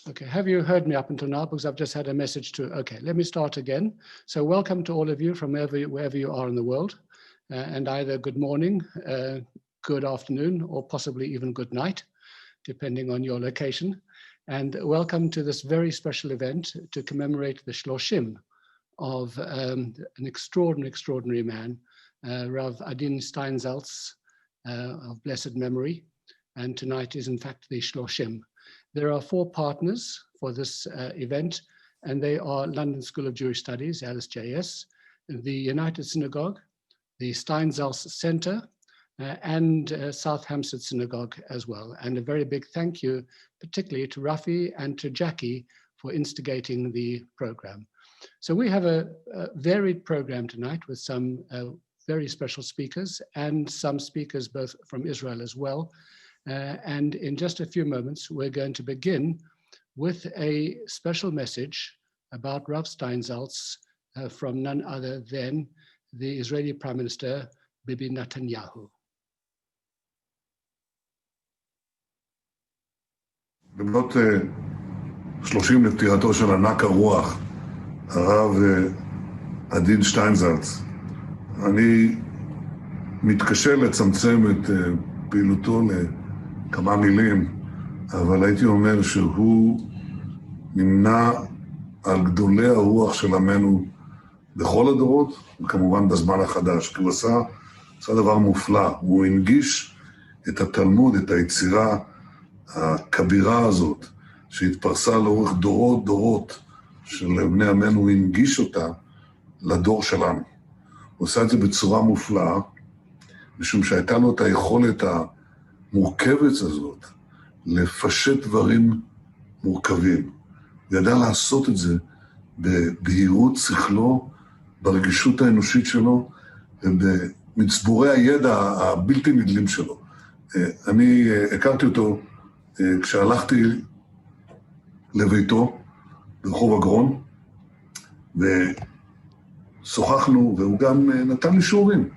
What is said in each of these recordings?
Okay, have you heard me up until now? Because I've just had a message to, okay, let me start again. So welcome to all of you from wherever you are in the world, and either good morning, good afternoon, or possibly even good night, depending on your location. And welcome to this very special event to commemorate the Shloshim of an extraordinary man, Rabbi Adin Steinsaltz, of blessed memory. And tonight is in fact the Shloshim. There are 4 partners for this event, and they are London School of Jewish Studies, LSJS, the United Synagogue, the Steinsaltz Center, and South Hampstead Synagogue as well. And a very big thank you, particularly to Rafi and to Jackie for instigating the program. So we have a varied program tonight with some very special speakers and some speakers both from Israel as well. And in just a few moments, we're going to begin with a special message about Rav Steinsaltz from none other than the Israeli Prime Minister, Bibi Netanyahu. במלאת 30 לפטירתו של ענק הרוח, הרב עדין שטיינזלץ, אני מתקשה לצמצם את פעילותו לכמה מילים, אבל הייתי אומר שהוא נמנה על גדולי הרוח של עמנו בכל הדורות, וכמובן בזמן החדש, כי הוא עשה דבר מופלא, הוא הנגיש את התלמוד, את היצירה הכבירה הזאת, שהתפרסה לאורך דורות של בני עמנו, הוא הנגיש אותה לדור שלנו. הוא עשה את זה בצורה מופלאה, משום שהייתה לו את היכולת המורכבת הזאת, לפשט דברים מורכבים. הוא ידע לעשות את זה בבהירות שכלו, ברגישות האנושית שלו, ובמצבורי הידע הבלתי נדלים שלו. אני הכרתי אותו כשהלכתי לביתו ברחוב אגרון, ושוחחנו, והוא גם נתן לי שיעורים.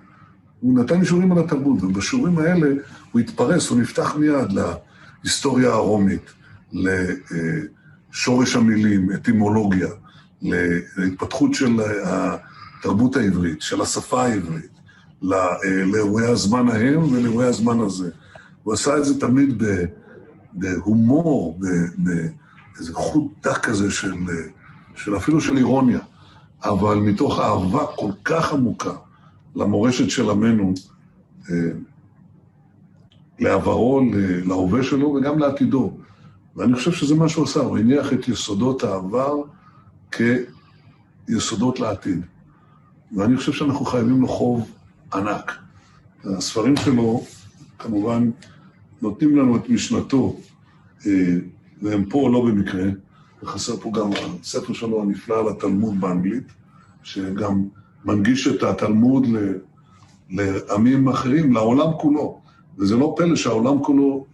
הוא נתן לי שיעורים על התרבות, ובשיעורים האלה הוא התפרס, הוא נפתח מיד להיסטוריה הרומית, לשורש המילים, אטימולוגיה, להתפתחות של התרבות העברית, של השפה העברית, לאירועי הזמן ההם ולאירועי הזמן הזה. הוא עשה את זה תמיד בהומור, באיזה חוט דק כזה של אפילו של אירוניה, אבל מתוך אהבה כל כך עמוקה למורשת של עמנו, לעברו, להווה שלו וגם לעתידו. ואני חושב שזה מה שהוא עשה, הוא הניח את יסודות העבר כיסודות לעתיד. ואני חושב שאנחנו חייבים לו חוב ענק. הספרים שלו, כמובן, נותנים לנו את משנתו, והם פה לא במקרה, וחסר פה גם הספר שלו הנפלא על התלמוד באנגלית, שגם מנגיש את התלמוד לעמים אחרים, לעולם כולו. וזה לא פלא שהעולם כולו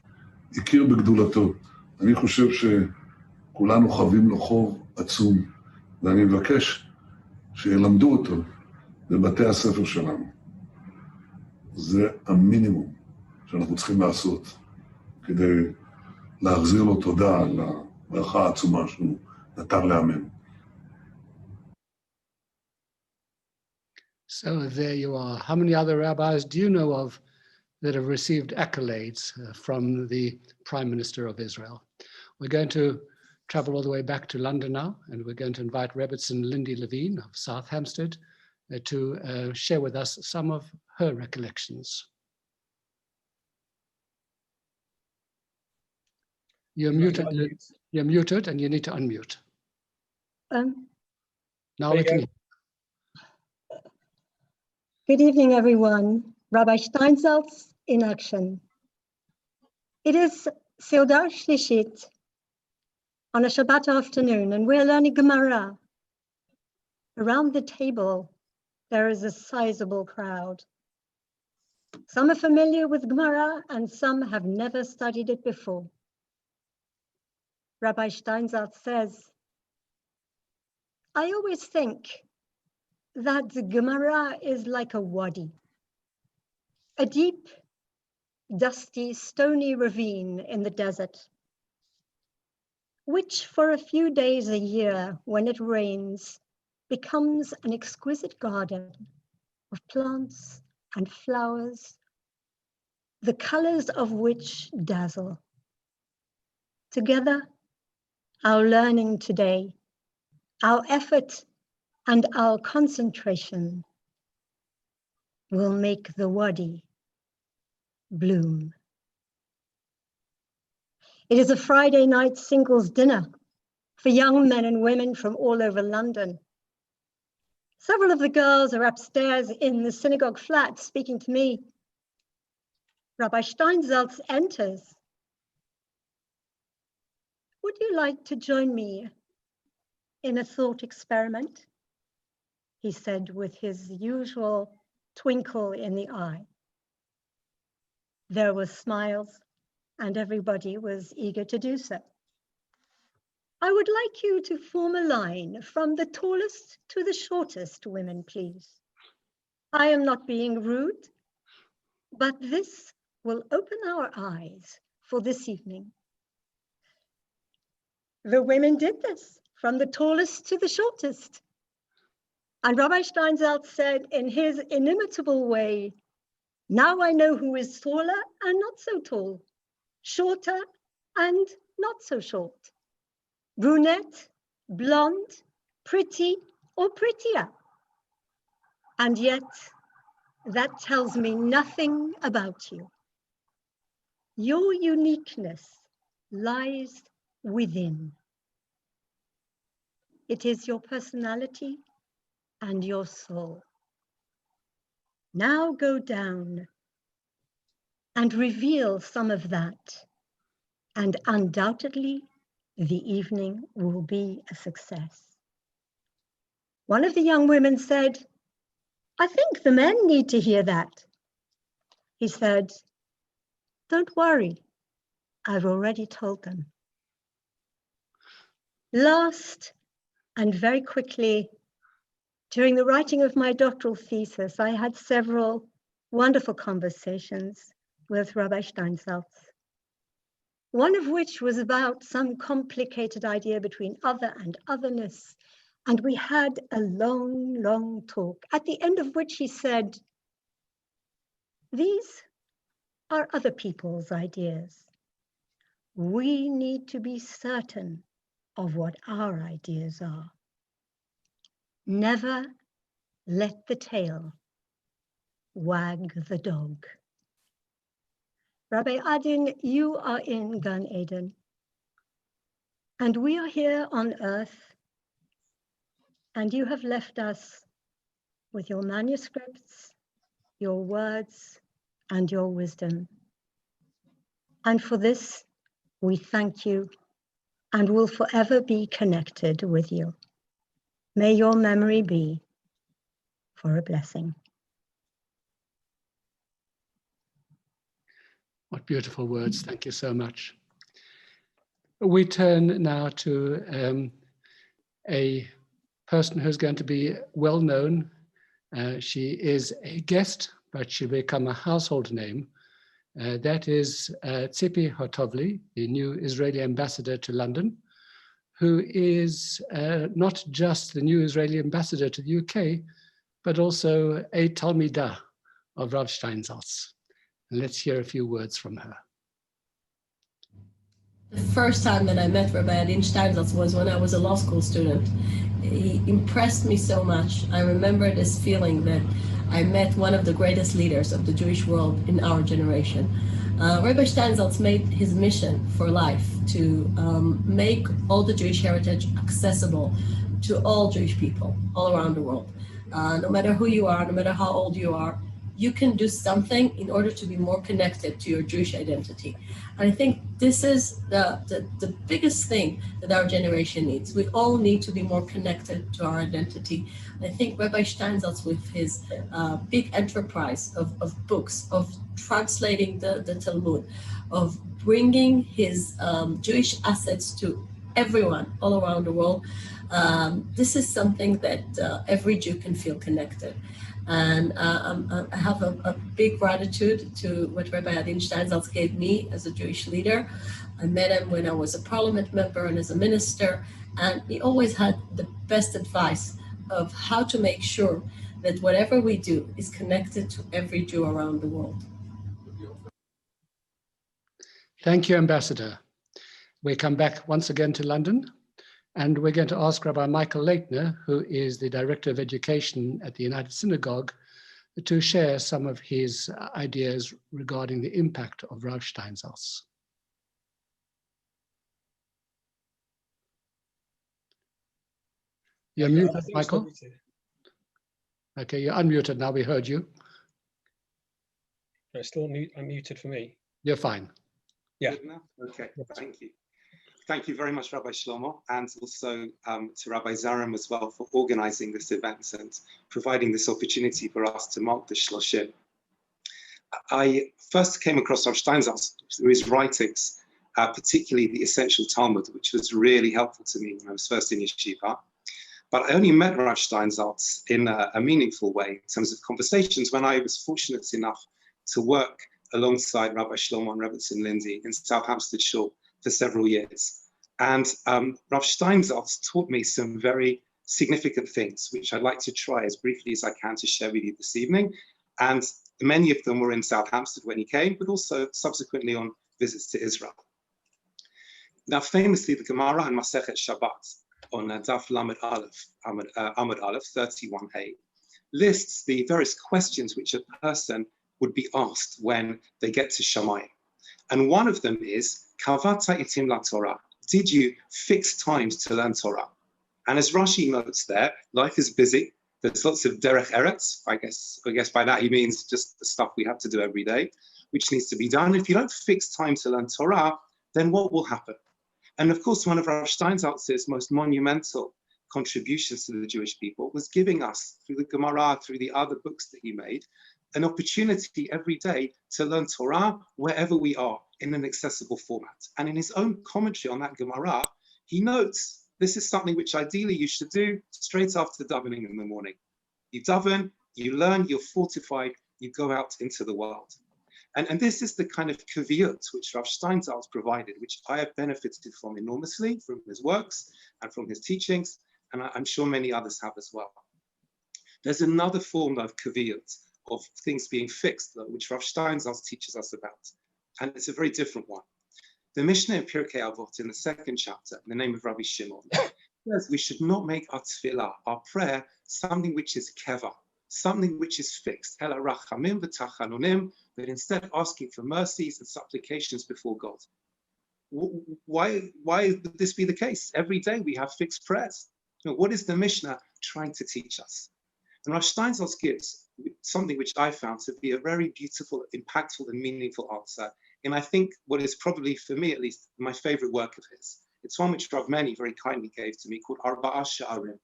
הכיר בגדולתו. אני חושב שכולנו חייבים לו חוב עצום, ואני מבקש שילמדו אותו בבתי הספר שלנו. זה המינימום שאנחנו צריכים לעשות כדי להחזיר לו תודה על הברכה העצומה שהוא נתן לעמנו. So there you are. How many other rabbis do you know of that have received accolades from the Prime Minister of Israel? We're going to travel all the way back to London now, and we're going to invite Rebbitzin Lindy Levin of South Hampstead to share with us some of her recollections. You're muted and you need to unmute. Now we can. Good evening, everyone. Rabbi Steinsaltz in action. It is Seudah Shlishit on a Shabbat afternoon, and we're learning Gemara. Around the table, there is a sizable crowd. Some are familiar with Gemara, and some have never studied it before. Rabbi Steinsaltz says, I always think that the Gemara is like a wadi, a deep, dusty, stony ravine in the desert. which for a few days a year, when it rains, becomes an exquisite garden of plants and flowers, the colors of which dazzle. Together, our learning today, our effort and our concentration will make the wadi bloom. It is a Friday night singles dinner for young men and women from all over London. Several of the girls are upstairs in the synagogue flat speaking to me. Rabbi Steinsaltz enters. Would you like to join me in a thought experiment? He said with his usual twinkle in the eye. There were smiles and everybody was eager to do so. I would like you to form a line from the tallest to the shortest women, please. I am not being rude, but this will open our eyes for this evening. The women did this, from the tallest to the shortest. And Rabbi Steinsaltz said in his inimitable way, now I know who is taller and not so tall, shorter and not so short, brunette, blonde, pretty or prettier. And yet, that tells me nothing about you. Your uniqueness lies within. It is your personality and your soul. Now go down and reveal some of that, and undoubtedly the evening will be a success. One of the young women said, I think the men need to hear that. He said, don't worry, I've already told them. Last, and very quickly, during the writing of my doctoral thesis, I had several wonderful conversations with Rabbi Steinsaltz, one of which was about some complicated idea between other and otherness. And we had a long, long talk, at the end of which he said, these are other people's ideas. We need to be certain of what our ideas are. Never let the tail wag the dog. Rabbi Adin, you are in Gan Eden, and we are here on earth, and you have left us with your manuscripts, your words, and your wisdom. And for this, we thank you and will forever be connected with you. May your memory be for a blessing. What beautiful words. Thank you so much. We turn now to a person who's going to be well known. She is a guest, but she'll become a household name. That is Tzipi Hotovely, the new Israeli ambassador to London, who is not just the new Israeli ambassador to the UK, but also a Talmidah of Rav Steinsaltz. And let's hear a few words from her. The first time that I met Rabbi Adin Steinsaltz was when I was a law school student. He impressed me so much. I remember this feeling that I met one of the greatest leaders of the Jewish world in our generation. Rabbi Steinsaltz made his mission for life to make all the Jewish heritage accessible to all Jewish people all around the world. No matter who you are, no matter how old you are, you can do something in order to be more connected to your Jewish identity. And I think this is the biggest thing that our generation needs. We all need to be more connected to our identity. And I think Rabbi Steinsaltz, with his big enterprise of books, of translating the Talmud, of bringing his Jewish assets to everyone all around the world, this is something that every Jew can feel connected. And I have a big gratitude to what Rabbi Adin Steinsaltz gave me as a Jewish leader. I met him when I was a parliament member and as a minister, and he always had the best advice of how to make sure that whatever we do is connected to every Jew around the world. Thank you, Ambassador. We come back once again to London, and we're going to ask Rabbi Michael Laitner, who is the Director of Education at the United Synagogue, to share some of his ideas regarding the impact of Rav Steinsaltz. You're muted, Michael. Okay, you're unmuted now. We heard you. No, still unmuted for me. You're fine. Yeah. Okay, thank you. Thank you very much, Rabbi Shlomo, and also to Rabbi Zarum as well for organizing this event and providing this opportunity for us to mark the Shloshim. I first came across Rav Steinsaltz through his writings, particularly the Essential Talmud, which was really helpful to me when I was first in yeshiva. But I only met Rav Steinsaltz in a meaningful way in terms of conversations when I was fortunate enough to work alongside Rabbi Shlomo and Rabbi Lindy in South Hampstead Shul for several years. And Rav Steinsaltz taught me some very significant things, which I'd like to try as briefly as I can to share with you this evening. And many of them were in South Hampstead when he came, but also subsequently on visits to Israel. Now, famously, the Gemara and Masechet Shabbat on Daf Lamed Aleph, Amud Aleph 31a, lists the various questions which a person would be asked when they get to Shamayim. And one of them is, Kavata itim la Torah. Did you fix times to learn Torah? And as Rashi notes there, life is busy. There's lots of derech eretz. I guess by that he means just the stuff we have to do every day, which needs to be done. If you don't fix time to learn Torah, then what will happen? And of course, one of Rav Steinsaltz's most monumental contributions to the Jewish people was giving us, through the Gemara, through the other books that he made, an opportunity every day to learn Torah wherever we are in an accessible format. And in his own commentary on that Gemara, he notes this is something which ideally you should do straight after davening in the morning. You daven, you learn, you're fortified, you go out into the world. And this is the kind of kaviyut which Rav Steinsaltz provided, which I have benefited from enormously from his works and from his teachings, and I'm sure many others have as well. There's another form of kaviyut, of things being fixed, though, which Rav Steinsaltz teaches us about, and it's a very different one. The Mishnah in Pirkei Avot in the second chapter, in the name of Rabbi Shimon, says we should not make our tefillah, our prayer, something which is keva, something which is fixed, but instead asking for mercies and supplications before God. Why would this be the case? Every day we have fixed prayers. What is the Mishnah trying to teach us? And Rav Steinsaltz gives something which I found to be a very beautiful, impactful, and meaningful answer. And I think what is probably, for me at least, my favorite work of his. It's one which Rav Meni very kindly gave to me called Arba'a Sha'arim.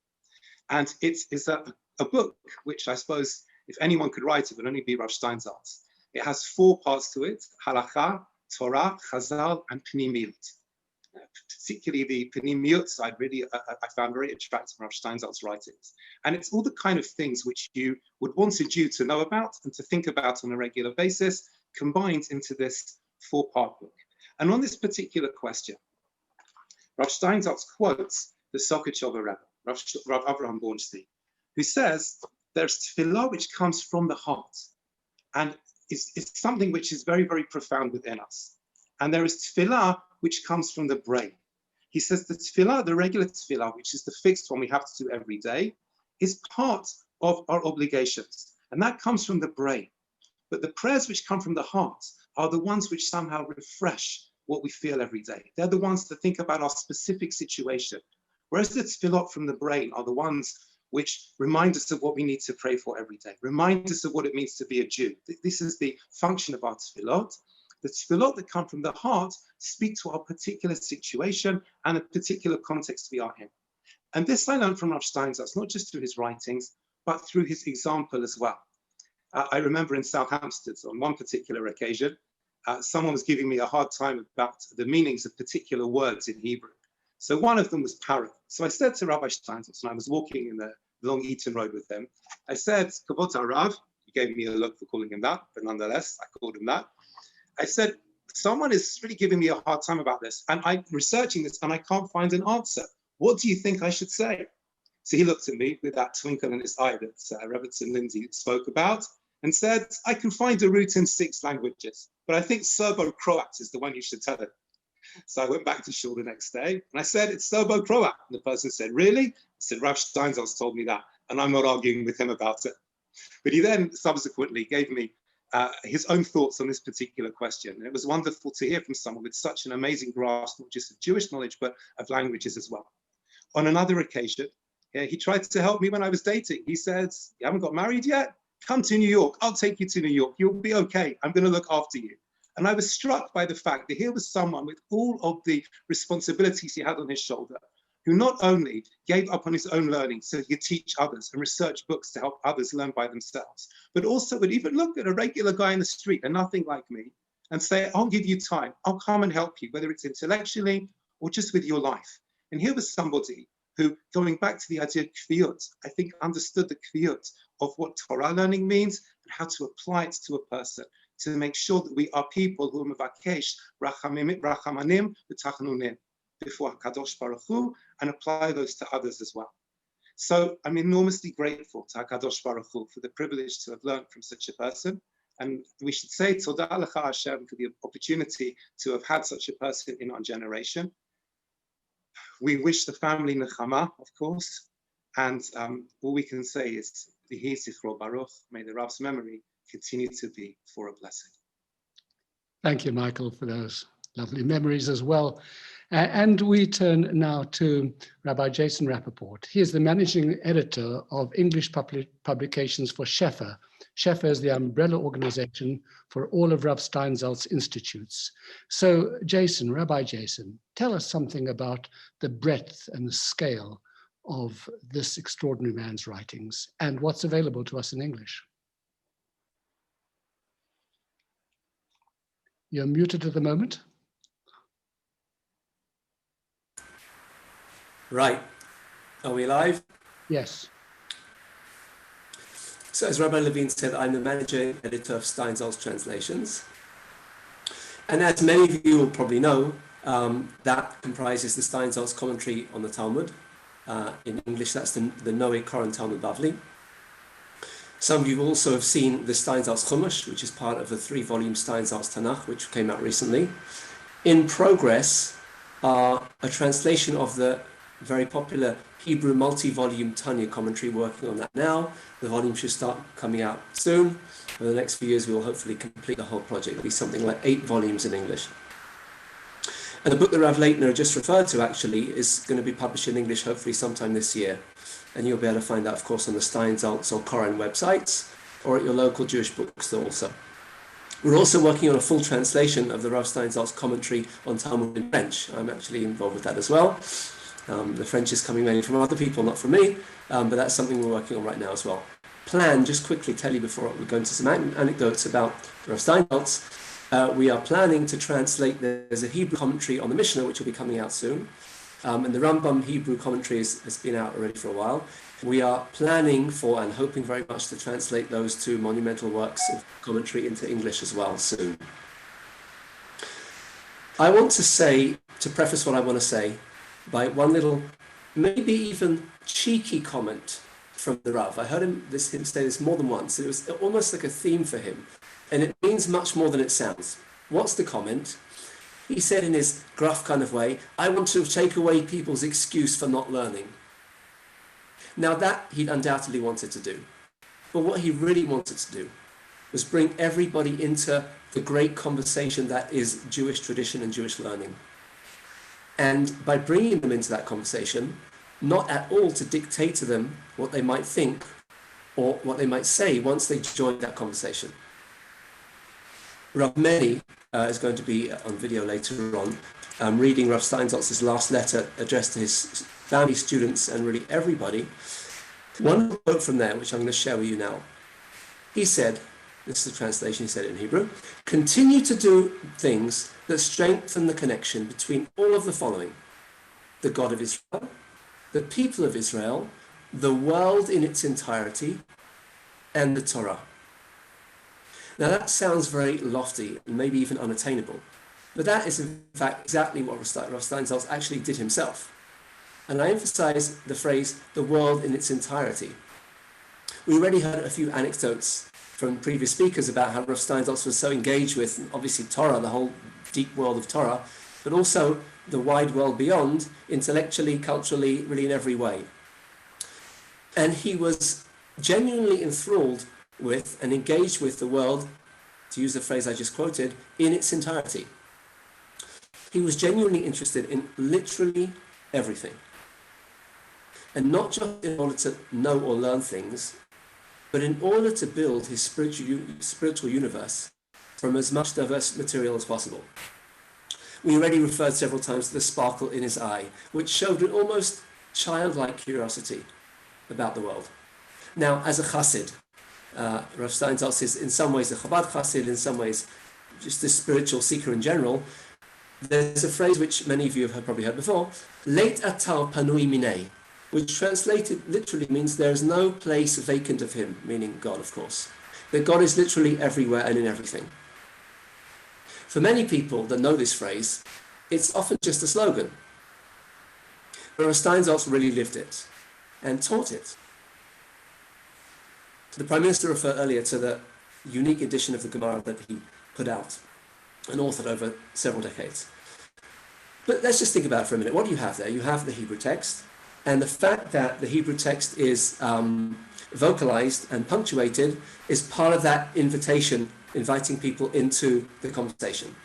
And it's a book which I suppose, if anyone could write it, would only be Rav Steinsaltz. It has 4 parts to it: Halakha, Torah, Chazal, and Pnimiyut. Particularly the Pnimiyut side, really, I found very attractive from Rav Steinsaltz's writings. And it's all the kind of things which you would want a Jew to know about and to think about on a regular basis, combined into this 4-part book. And on this particular question, Rav Steinsaltz quotes the Sokachova Rebbe, Rav Avraham Bornstein, who says there's tefillah which comes from the heart, and it's something which is very, very profound within us. And there is tefillah which comes from the brain. He says the tefillah, the regular tefillah, which is the fixed one we have to do every day, is part of our obligations, and that comes from the brain. But the prayers which come from the heart are the ones which somehow refresh what we feel every day. They're the ones that think about our specific situation. Whereas the tefillot from the brain are the ones which remind us of what we need to pray for every day, remind us of what it means to be a Jew. This is the function of our tefillot. The tefillot that come from the heart speak to our particular situation and a particular context we are in. And this I learned from Rav Steinsaltz, not just through his writings, but through his example as well. I remember in South Hampstead, on one particular occasion, someone was giving me a hard time about the meanings of particular words in Hebrew. So one of them was para. So I said to Rabbi Steinsaltz, and I was walking in the along Eaton Road with him. I said, Kavod Rav, he gave me a look for calling him that, but nonetheless, I called him that. I said, someone is really giving me a hard time about this, and I'm researching this and I can't find an answer. What do you think I should say? So he looked at me with that twinkle in his eye that Roberts and Lindy spoke about and said, I can find a route in 6 languages, but I think Serbo-Croat is the one you should tell it. So I went back to shul the next day and I said, it's Serbo-Croat. And the person said, really? I said, Rav Steinsaltz told me that, and I'm not arguing with him about it. But he then subsequently gave me his own thoughts on this particular question. And it was wonderful to hear from someone with such an amazing grasp, not just of Jewish knowledge, but of languages as well. On another occasion, he tried to help me when I was dating. He said, you haven't got married yet? Come to New York. I'll take you to New York. You'll be okay. I'm going to look after you. And I was struck by the fact that here was someone with all of the responsibilities he had on his shoulder, who not only gave up on his own learning so he could teach others and research books to help others learn by themselves, but also would even look at a regular guy in the street and nothing like me and say, I'll give you time. I'll come and help you, whether it's intellectually or just with your life. And here was somebody who, going back to the idea of kviyut, I think understood the kviyut of what Torah learning means and how to apply it to a person, to make sure that we are people who are mevakesh rachamanim v'tachnunim before HaKadosh Baruch Hu, and apply those to others as well. So I'm enormously grateful to HaKadosh Baruch Hu for the privilege to have learned from such a person. And we should say Todah Lecha Hashem for the opportunity to have had such a person in our generation. We wish the family nechama, of course, and all we can say is, Yehi Zichro Baruch, may the Rav's memory continue to be for a blessing. Thank you, Michael, for those lovely memories as well. And we turn now to Rabbi Jason Rappoport. He is the managing editor of English publications for Shefa. Shefa is the umbrella organization for all of Rav Steinsaltz institutes. So Jason, Rabbi Jason, tell us something about the breadth and the scale of this extraordinary man's writings and what's available to us in English. You're muted at the moment. Right. Are we live? Yes. So as Rabbi Levin said, I'm the managing editor of Steinsaltz Translations. And as many of you will probably know, that comprises the Steinsaltz commentary on the Talmud. In English, that's the Noe Koran Talmud Bavli. Some of you also have seen the Steinsaltz Chumash, which is part of the 3-volume Steinsaltz Tanakh, which came out recently. In progress are a translation of the very popular Hebrew multi-volume Tanya commentary, working on that now. The volume should start coming out soon. For the next few years, we will hopefully complete the whole project. It'll be something like 8 volumes in English. And the book that Rav Laitner just referred to actually is going to be published in English hopefully sometime this year. And you'll be able to find that, of course, on the Steinsaltz or Koran websites or at your local Jewish bookstore also. We're also working on a full translation of the Rav Steinsaltz commentary on Talmud in French. I'm actually involved with that as well. The French is coming mainly from other people, not from me, but that's something we're working on right now as well. Just quickly tell you before we go into some anecdotes about Rav Steinsaltz. We are planning to translate, there's a Hebrew commentary on the Mishnah, which will be coming out soon. And the Rambam Hebrew commentary has been out already for a while. We are planning for and hoping very much to translate those 2 monumental works of commentary into English as well soon. I want to say, to preface what I want to say, by one little, maybe even cheeky comment from the Rav. I heard him say this more than once. It was almost like a theme for him. And it means much more than it sounds. What's the comment? He said in his gruff kind of way, I want to take away people's excuse for not learning. Now that he undoubtedly wanted to do. But what he really wanted to do was bring everybody into the great conversation that is Jewish tradition and Jewish learning. And by bringing them into that conversation, not at all to dictate to them what they might think or what they might say once they join that conversation. Rav Meni is going to be on video later on, reading Rav Steinsaltz's last letter addressed to his family, students, and really everybody. One quote from there, which I'm going to share with you now. He said, this is the translation, he said it in Hebrew, continue to do things that strengthen the connection between all of the following: the God of Israel, the people of Israel, the world in its entirety, and the Torah. Now that sounds very lofty and maybe even unattainable, but that is in fact exactly what Rav Steinsaltz actually did himself. And I emphasize the phrase, the world in its entirety. We already heard a few anecdotes from previous speakers about how Rav Steinsaltz was so engaged with, obviously, Torah, the whole deep world of Torah, but also the wide world beyond, intellectually, culturally, really in every way. And he was genuinely enthralled with and engaged with the world, to use the phrase I just quoted, in its entirety. He was genuinely interested in literally everything. And not just in order to know or learn things, but in order to build his spiritual universe from as much diverse material as possible. We already referred several times to the sparkle in his eye, which showed an almost childlike curiosity about the world. Now, as a chassid, Rav Steinsaltz is in some ways a Chabad chassid, in some ways just a spiritual seeker in general. There's a phrase which many of you have probably heard before, Leit atar panui minei, which translated literally means there is no place vacant of him, meaning God, of course. That God is literally everywhere and in everything. For many people that know this phrase, it's often just a slogan. But Rav Steinsaltz really lived it and taught it. The Prime Minister referred earlier to the unique edition of the Gemara that he put out and authored over several decades. But let's just think about it for a minute. What do you have there? You have the Hebrew text, and the fact that the Hebrew text is vocalized and punctuated is part of that invitation, inviting people into the conversation.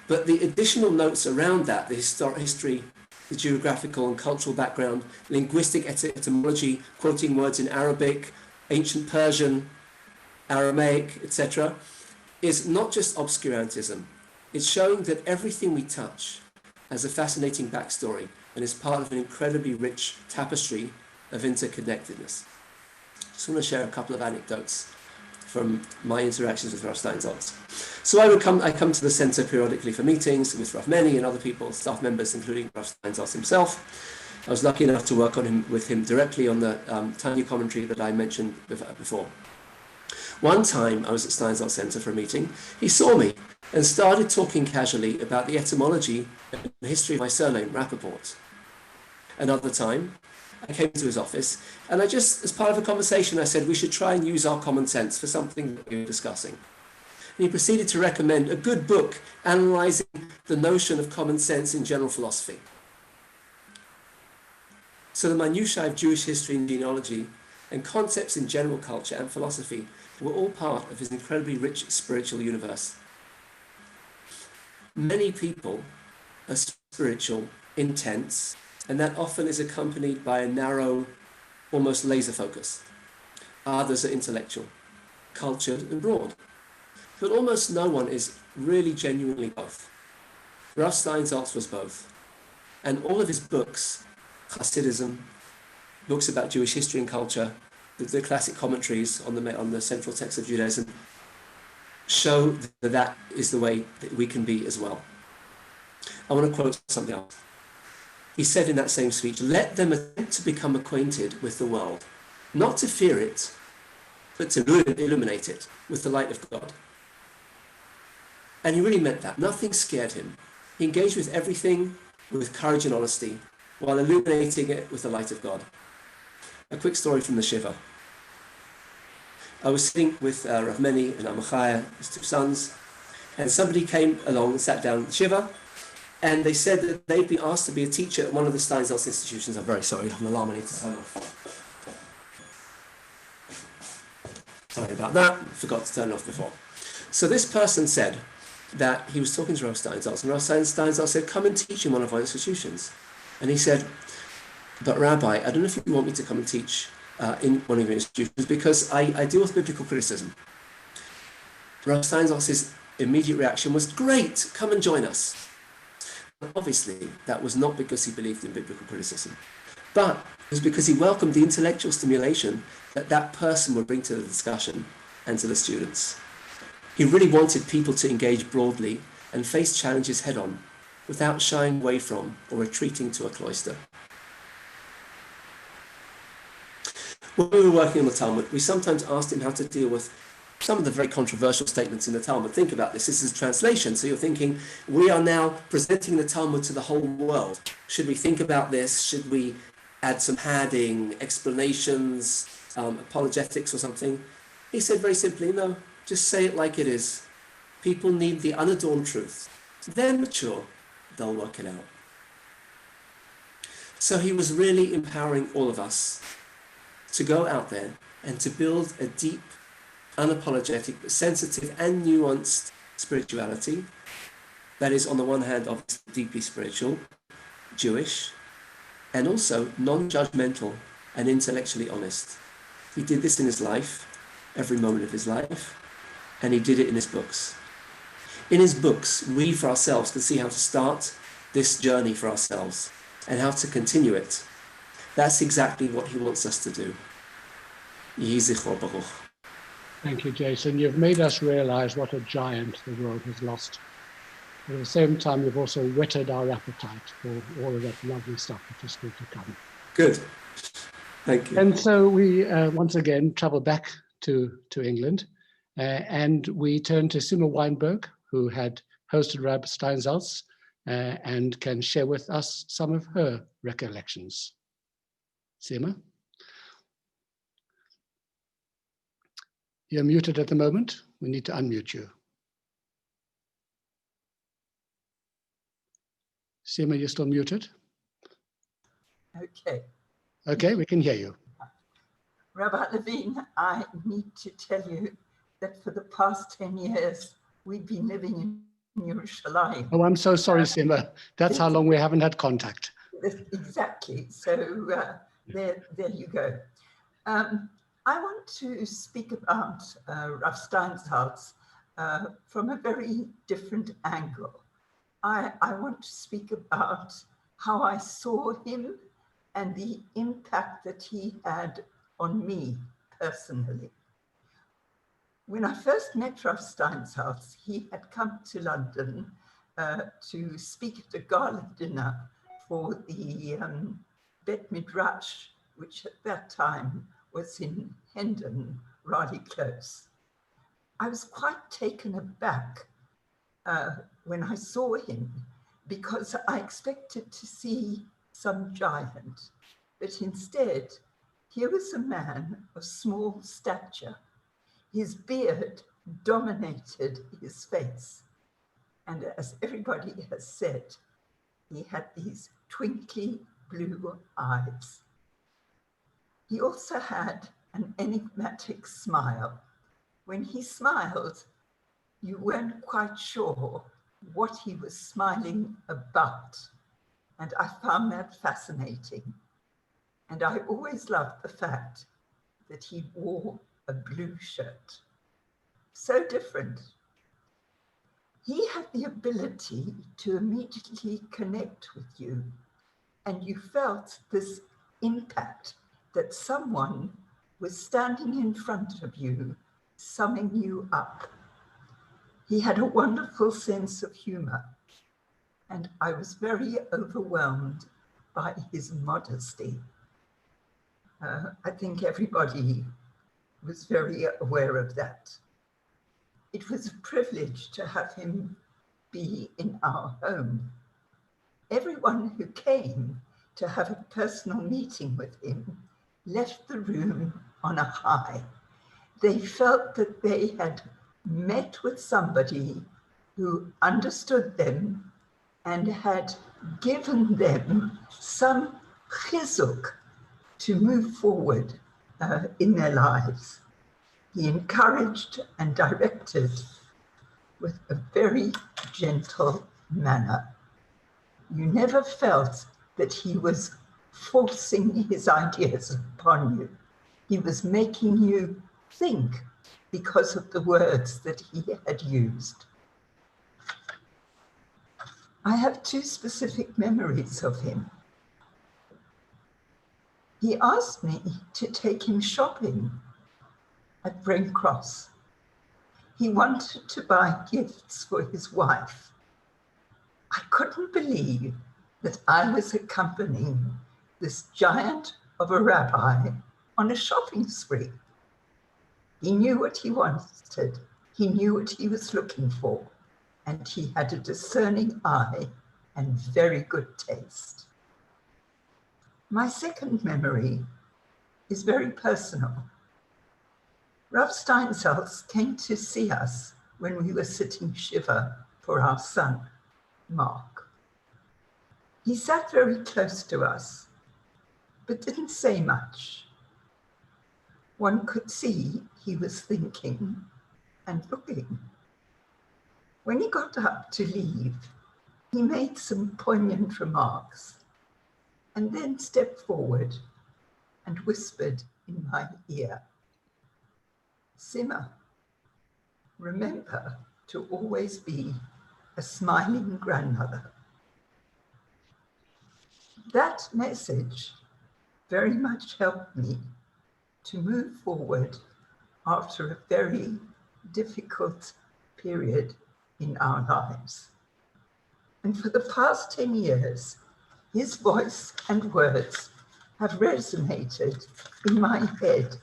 But the additional notes around that, the history, the geographical and cultural background, linguistic etymology, quoting words in Arabic, ancient Persian, Aramaic, etc., is not just obscurantism. It's showing that everything we touch has a fascinating backstory and is part of an incredibly rich tapestry of interconnectedness. Just want to share a couple of anecdotes from my interactions with Rav Steinsaltz. So I come to the center periodically for meetings with Rav Meni and other people, staff members, including Rav Steinsaltz himself. I was lucky enough to work with him directly on the Tanya commentary that I mentioned before. One time I was at Steinsaltz Center for a meeting. He saw me and started talking casually about the etymology and the history of my surname, Rappoport. Another time, I came to his office and as part of a conversation, I said we should try and use our common sense for something that we were discussing. And he proceeded to recommend a good book analysing the notion of common sense in general philosophy. So the minutiae of Jewish history and genealogy and concepts in general culture and philosophy were all part of his incredibly rich spiritual universe. Many people are spiritual, intense, and that often is accompanied by a narrow, almost laser focus. Others are intellectual, cultured and broad. But almost no one is really genuinely both. Rav Steinsaltz was both. And all of his books, Hasidism, books about Jewish history and culture, the classic commentaries on the central text of Judaism, show that that is the way that we can be as well. I want to quote something else. He said in that same speech, let them attempt to become acquainted with the world, not to fear it, but to illuminate it with the light of God. And he really meant that. Nothing scared him. He engaged with everything with courage and honesty, while illuminating it with the light of God. A quick story from the Shiva. I was sitting with Rav Meni and Amachaya, his two sons, and somebody came along and sat down at the Shiva, and they said that they'd been asked to be a teacher at one of the Steinsaltz institutions. I'm very sorry, I have an alarm I need to turn off. Sorry about that, forgot to turn it off before. So this person said that he was talking to Rav Steinsaltz, and Rav Steinsaltz said, come and teach in one of our institutions. And he said, but Rabbi, I don't know if you want me to come and teach in one of your institutions, because I deal with biblical criticism. Rav Steinsaltz's immediate reaction was, great, come and join us. Obviously, that was not because he believed in biblical criticism, but it was because he welcomed the intellectual stimulation that that person would bring to the discussion and to the students. He really wanted people to engage broadly and face challenges head-on without shying away from or retreating to a cloister. when we were working on the Talmud, we sometimes asked him how to deal with some of the very controversial statements in the Talmud. Think about this. This is a translation. So you're thinking, we are now presenting the Talmud to the whole world. Should we think about this? Should we add some padding, explanations, apologetics or something? He said very simply, no, just say it like it is. People need the unadorned truth. They're mature. They'll work it out. So he was really empowering all of us to go out there and to build a deep, unapologetic, but sensitive and nuanced spirituality that is, on the one hand, obviously deeply spiritual, Jewish, and also non-judgmental and intellectually honest. He did this in his life, every moment of his life, and he did it in his books. In his books, we for ourselves can see how to start this journey for ourselves and how to continue it. That's exactly what he wants us to do. Yehi zichro baruch. Thank you, Jason. You've made us realize what a giant the world has lost. But at the same time, you've also whetted our appetite for all of that lovely stuff that is still to come. Good. Thank you. And so we once again travel back to England, and we turn to Syma Weinberg, who had hosted Rabbi Steinsaltz, and can share with us some of her recollections. Syma? You're muted at the moment. We need to unmute you. Syma, you're still muted? Okay. Okay, we can hear you. Rabbi Levin, I need to tell you that for the past 10 years, we've been living in Yerushalayim. Oh, I'm so sorry, Syma. That's how long we haven't had contact. Exactly. So there you go. I want to speak about Rav Steinsaltz from a very different angle. I want to speak about how I saw him and the impact that he had on me personally. When I first met Rav Steinsaltz, he had come to London to speak at a gala dinner for the Bet Midrash, which at that time was in Hendon, rather close. I was quite taken aback when I saw him, because I expected to see some giant, but instead, here was a man of small stature. His beard dominated his face. And as everybody has said, he had these twinkly blue eyes. He also had an enigmatic smile. When he smiled, you weren't quite sure what he was smiling about. And I found that fascinating. And I always loved the fact that he wore a blue shirt. So different. He had the ability to immediately connect with you, and you felt this impact that someone was standing in front of you, summing you up. He had a wonderful sense of humor, and I was very overwhelmed by his modesty. I think everybody was very aware of that. It was a privilege to have him be in our home. Everyone who came to have a personal meeting with him left the room on a high. They felt that they had met with somebody who understood them and had given them some chizuk to move forward in their lives. He encouraged and directed with a very gentle manner. You never felt that he was forcing his ideas upon you. He was making you think because of the words that he had used. I have two specific memories of him. He asked me to take him shopping at Brent Cross. He wanted to buy gifts for his wife. I couldn't believe that I was accompanying this giant of a rabbi on a shopping spree. He knew what he wanted, he knew what he was looking for, and he had a discerning eye and very good taste. My second memory is very personal. Rav Steinsaltz came to see us when we were sitting Shiva for our son, Mark. He sat very close to us, but didn't say much. One could see he was thinking and looking. When he got up to leave, he made some poignant remarks and then stepped forward and whispered in my ear, "Syma, remember to always be a smiling grandmother." That message very much helped me to move forward after a very difficult period in our lives. And for the past 10 years, his voice and words have resonated in my head,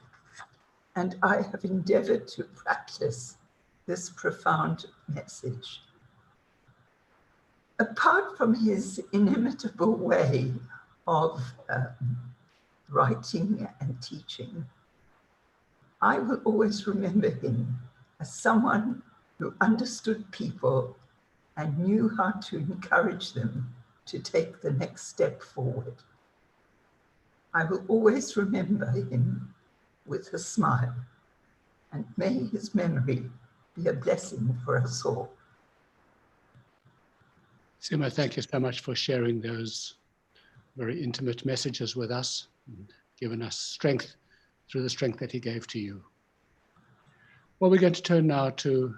and I have endeavored to practice this profound message. Apart from his inimitable way of writing and teaching, I will always remember him as someone who understood people and knew how to encourage them to take the next step forward. I will always remember him with a smile, and may his memory be a blessing for us all. Syma, thank you so much for sharing those very intimate messages with us and giving us strength through the strength that he gave to you. Well, we're going to turn now to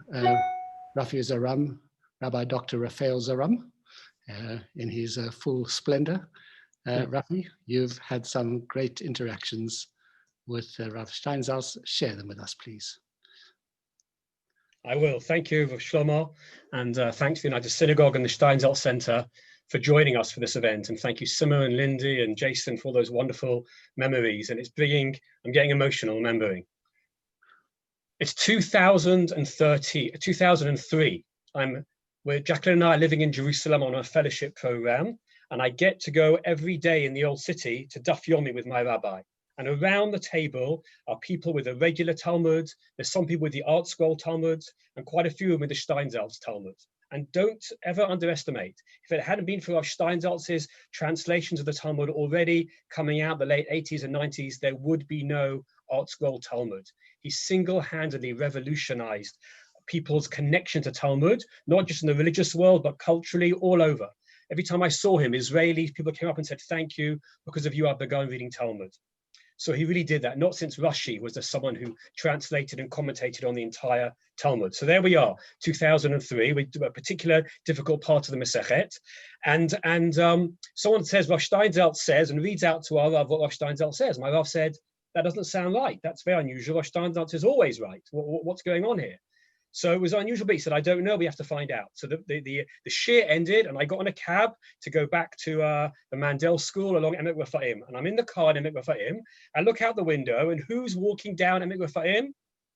Raphael Zarum, Rabbi Dr. Raphael Zarum, in his full splendor. Raphael, you've had some great interactions with Rav Steinsaltz. Share them with us, please. I will. Thank you, Shlomo, and thanks to the United Synagogue and the Steinsaltz Center for joining us for this event. And thank you, Syma and Lindy and Jason, for all those wonderful memories. And I'm getting emotional remembering. It's 2003. Jacqueline and I are living in Jerusalem on a fellowship program, and I get to go every day in the old city to Daf Yomi with my rabbi. And around the table are people with a regular Talmud, there's some people with the Art Scroll Talmud, and quite a few of them with the Steinsaltz Talmud. And don't ever underestimate, if it hadn't been for Rav Steinsaltz's translations of the Talmud already coming out the late 80s and 90s, there would be no Art Scroll Talmud. He single-handedly revolutionized people's connection to Talmud, not just in the religious world, but culturally all over. Every time I saw him, Israeli people came up and said, "Thank you, because of you I've begun reading Talmud." So he really did that. Not since Rashi was there someone who translated and commentated on the entire Talmud. So there we are, 2003. We do a particular difficult part of the Masechet. And someone says, Rav Steinsaltz says, and reads out to our Rav what Rav Steinsaltz says. My Rav said, that doesn't sound right. That's very unusual. Rav Steinsaltz is always right. What's going on here? So it was unusual, but he said, I don't know, we have to find out. So the shir ended, and I got on a cab to go back to the Mandel School along Emek Raphaim. And I'm in the car in Emek Raphaim. I look out the window, and who's walking down Emek Raphaim?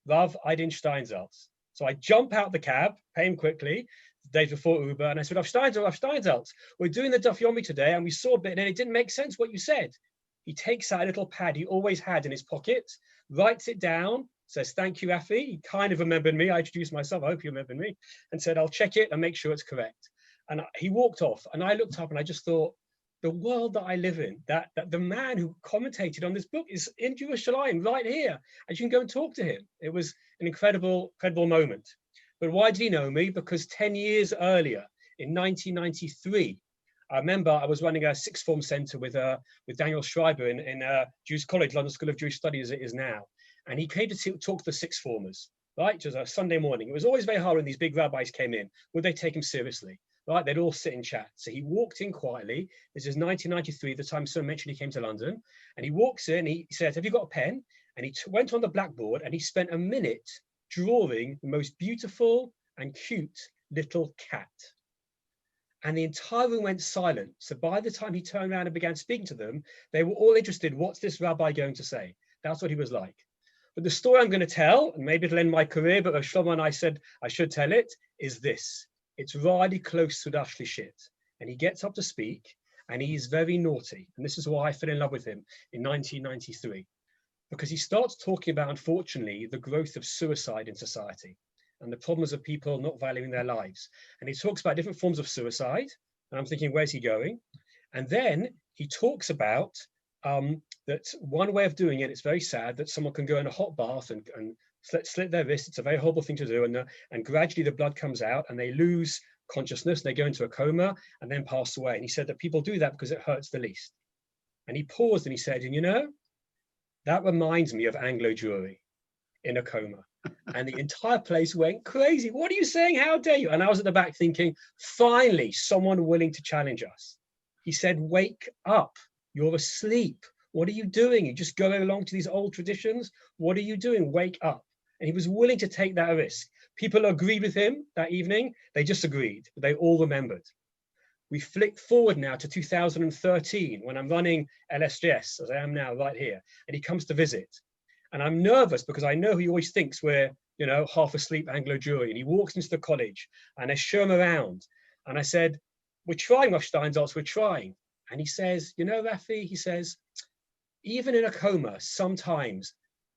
Rav Adin Steinsaltz. So I jump out the cab, pay him quickly, the day before Uber, and I said, Rav Steinsaltz, we're doing the Daf Yomi today, and we saw a bit, and it didn't make sense what you said. He takes out a little pad he always had in his pocket, writes it down, says, thank you, Rafi. He kind of remembered me. I introduced myself, I hope you remember me, and said, I'll check it and make sure it's correct. And he walked off, and I looked up and I just thought, the world that I live in, that the man who commentated on this book is in Jerusalem, right here, and you can go and talk to him. It was an incredible moment. But why did he know me? Because 10 years earlier, in 1993, I remember I was running a sixth form center with Daniel Schreiber in Jewish College, London School of Jewish Studies as it is now. And he came to talk to the sixth formers, right? It was a Sunday morning. It was always very hard when these big rabbis came in. Would they take him seriously? Right? They'd all sit and chat. So he walked in quietly. This is 1993, the time someone mentioned he came to London. And he walks in, he said, have you got a pen? And he went on the blackboard and he spent a minute drawing the most beautiful and cute little cat. And the entire room went silent. So by the time he turned around and began speaking to them, they were all interested, what's this rabbi going to say? That's what he was like. But the story I'm going to tell, and maybe it'll end my career, but Shlomo and I said I should tell it, is this. It's really close to Seudah Shlishit. And he gets up to speak, and he's very naughty. And this is why I fell in love with him in 1993. Because he starts talking about, unfortunately, the growth of suicide in society and the problems of people not valuing their lives. And he talks about different forms of suicide. And I'm thinking, where's he going? And then he talks about that one way of doing it, it's very sad, that someone can go in a hot bath and slit their wrist. It's a very horrible thing to do. And gradually the blood comes out and they lose consciousness. They go into a coma and then pass away. And he said that people do that because it hurts the least. And he paused and he said, and you know, that reminds me of Anglo Jewry in a coma. And the entire place went crazy. What are you saying? How dare you? And I was at the back thinking, finally, someone willing to challenge us. He said, wake up. You're asleep. What are you doing? You just going along to these old traditions? What are you doing? Wake up. And he was willing to take that risk. People agreed with him that evening. They just agreed. But they all remembered. We flick forward now to 2013 when I'm running LSJS, as I am now right here. And he comes to visit. And I'm nervous because I know he always thinks we're, you know, half asleep Anglo Jewry. And he walks into the college and I show him around. And I said, we're trying, Rav Steinsaltz, we're trying. And he says, you know, Rafi, he says, even in a coma, sometimes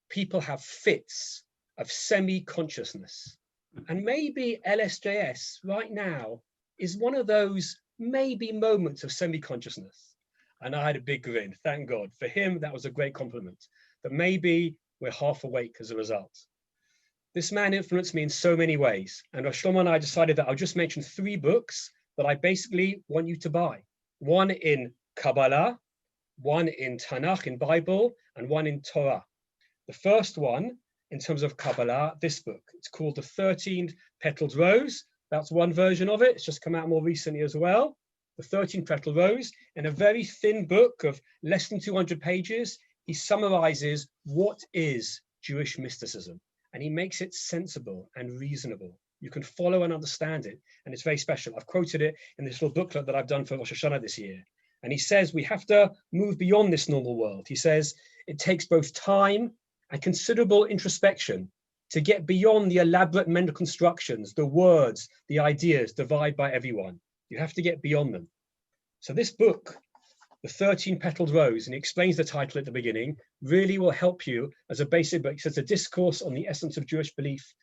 people have fits of semi-consciousness. And maybe LSJS right now is one of those maybe moments of semi-consciousness. And I had a big grin, thank God. For him, that was a great compliment, that maybe we're half awake as a result. This man influenced me in so many ways. And Shlomo and I decided that I'll just mention 3 books that I basically want you to buy. One in Kabbalah, one in Tanakh, in Bible, and one in Torah. The first one, in terms of Kabbalah, this book, it's called The 13 Petaled Rose. That's one version of it. It's just come out more recently as well. The 13 Petaled Rose, in a very thin book of less than 200 pages, he summarizes what is Jewish mysticism. And he makes it sensible and reasonable. You can follow and understand it. And it's very special. I've quoted it in this little booklet that I've done for Rosh Hashanah this year. And he says we have to move beyond this normal world. He says it takes both time and considerable introspection to get beyond the elaborate mental constructions, the words, the ideas divided by everyone. You have to get beyond them. So this book, The 13 Petaled Rose, and he explains the title at the beginning, really will help you as a basic book. It's a discourse on the essence of Jewish belief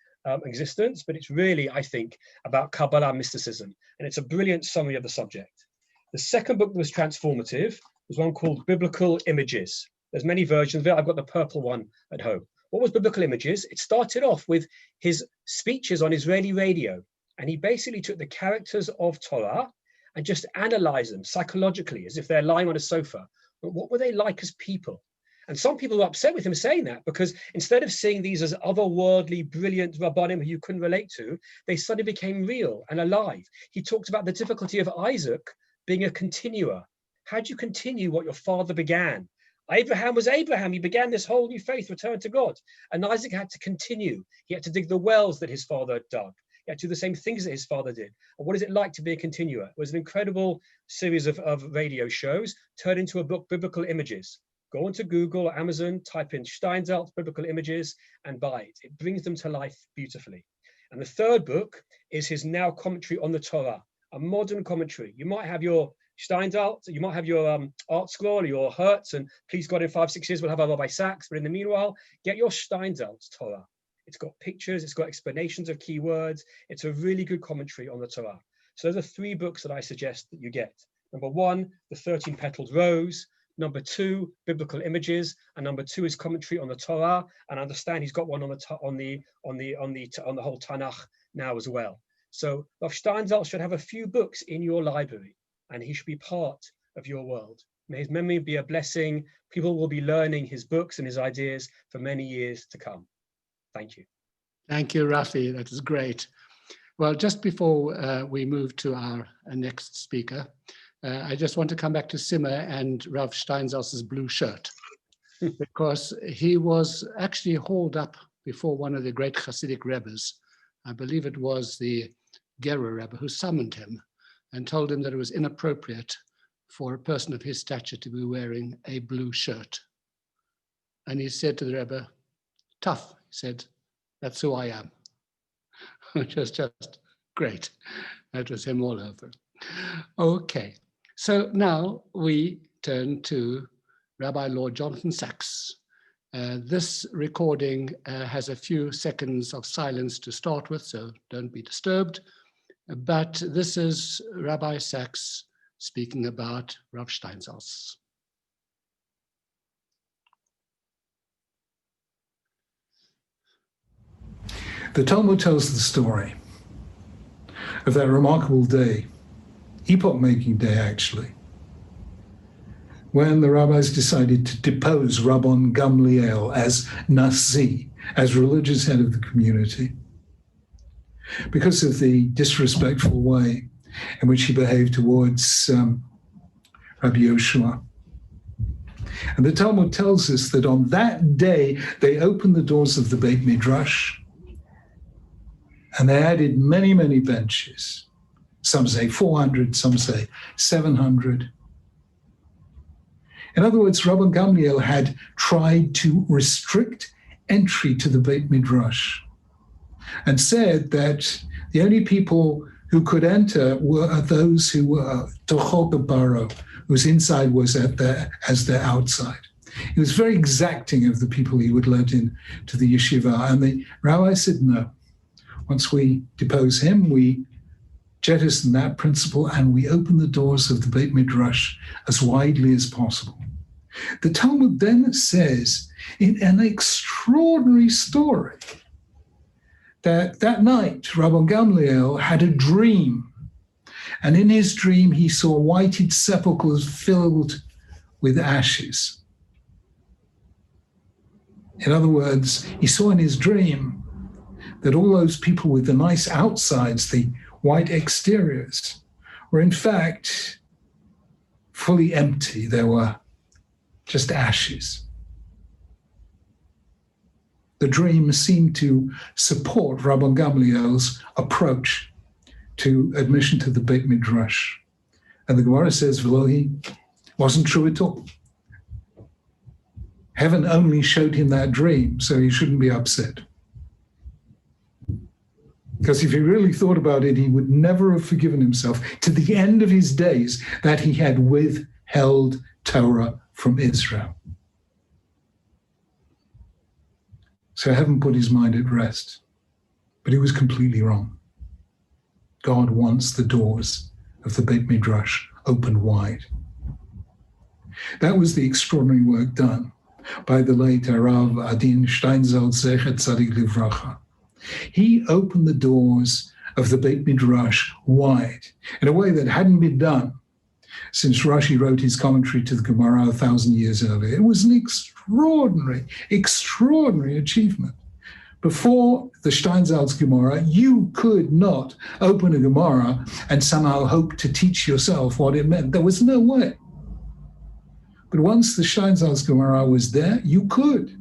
existence, but it's really, I think, about Kabbalah mysticism. And it's a brilliant summary of the subject. The second book that was transformative was one called Biblical Images. There's many versions of it. I've got the purple one at home. What was Biblical Images? It started off with his speeches on Israeli radio. And he basically took the characters of Torah and just analyzed them psychologically as if they're lying on a sofa. But what were they like as people? And some people were upset with him saying that because instead of seeing these as otherworldly, brilliant rabbanim who you couldn't relate to, they suddenly became real and alive. He talked about the difficulty of Isaac being a continuer. How do you continue what your father began? Abraham was Abraham. He began this whole new faith, returned to God. And Isaac had to continue. He had to dig the wells that his father had dug. He had to do the same things that his father did. And what is it like to be a continuer? It was an incredible series of radio shows turned into a book, Biblical Images. Go onto Google or Amazon, type in Steinsaltz Biblical Images and buy it. It brings them to life beautifully. And the third book is his now commentary on the Torah, a modern commentary. You might have your Steinsaltz, you might have your Art Scroll or your Hertz, and please God, in 5-6 years we'll have our Rabbi Sachs. But in the meanwhile, get your Steinsaltz Torah. It's got pictures, it's got explanations of key words. It's a really good commentary on the Torah. So those are 3 books that I suggest that you get. Number 1, The 13 Petaled Rose. Number 2, Biblical Images, and number 2 is commentary on the Torah. And I understand he's got one on the whole Tanakh now as well. So Rav Steinsaltz should have a few books in your library, and he should be part of your world. May his memory be a blessing. People will be learning his books and his ideas for many years to come. Thank you. Thank you, Rafi. That is great. Well, just before we move to our next speaker, I just want to come back to Syma and Rav Steinsaltz's blue shirt, because he was actually hauled up before one of the great Hasidic Rebbes. I believe it was the Gerer Rebbe who summoned him and told him that it was inappropriate for a person of his stature to be wearing a blue shirt. And he said to the Rebbe, tough, he said, that's who I am. Which was just great. That was him all over. Okay, so now we turn to Rabbi Lord Jonathan Sachs. This recording has a few seconds of silence to start with, so don't be disturbed. But this is Rabbi Sachs speaking about Rav Steinsaltz. The Talmud tells the story of that remarkable day, epoch-making day actually, when the rabbis decided to depose Rabban Gamliel as Nasi, as religious head of the community, because of the disrespectful way in which he behaved towards Rabbi Yoshua. And the Talmud tells us that on that day, they opened the doors of the Beit Midrash, and they added many, many benches. Some say 400, some say 700. In other words, Rabban Gamliel had tried to restrict entry to the Beit Midrash and said that the only people who could enter were those who were Tochot Baro, whose inside was as their outside. He was very exacting of the people he would let in to the yeshiva. And the rabbi said, no. Once we depose him, we jettison that principle and we open the doors of the Beit Midrash as widely as possible. The Talmud then says in an extraordinary story that night Rabban Gamliel had a dream, and in his dream he saw whited sepulchres filled with ashes. In other words, he saw in his dream that all those people with the nice outsides, the white exteriors, were in fact fully empty. There were just ashes. The dream seemed to support Rabban Gamliel's approach to admission to the Beit Midrash. And the Gemara says, Velohi, wasn't true at all. Heaven only showed him that dream, so he shouldn't be upset. Because if he really thought about it, he would never have forgiven himself to the end of his days that he had withheld Torah from Israel. So heaven put his mind at rest, but he was completely wrong. God wants the doors of the Beit Midrash opened wide. That was the extraordinary work done by the late Rabbi Adin Steinsaltz, Zechet Tzadik Livracha. He opened the doors of the Beit Midrash wide in a way that hadn't been done since Rashi wrote his commentary to the Gemara 1,000 years earlier. It was an extraordinary, extraordinary achievement. Before the Steinsaltz Gemara, you could not open a Gemara and somehow hope to teach yourself what it meant. There was no way. But once the Steinsaltz Gemara was there, you could.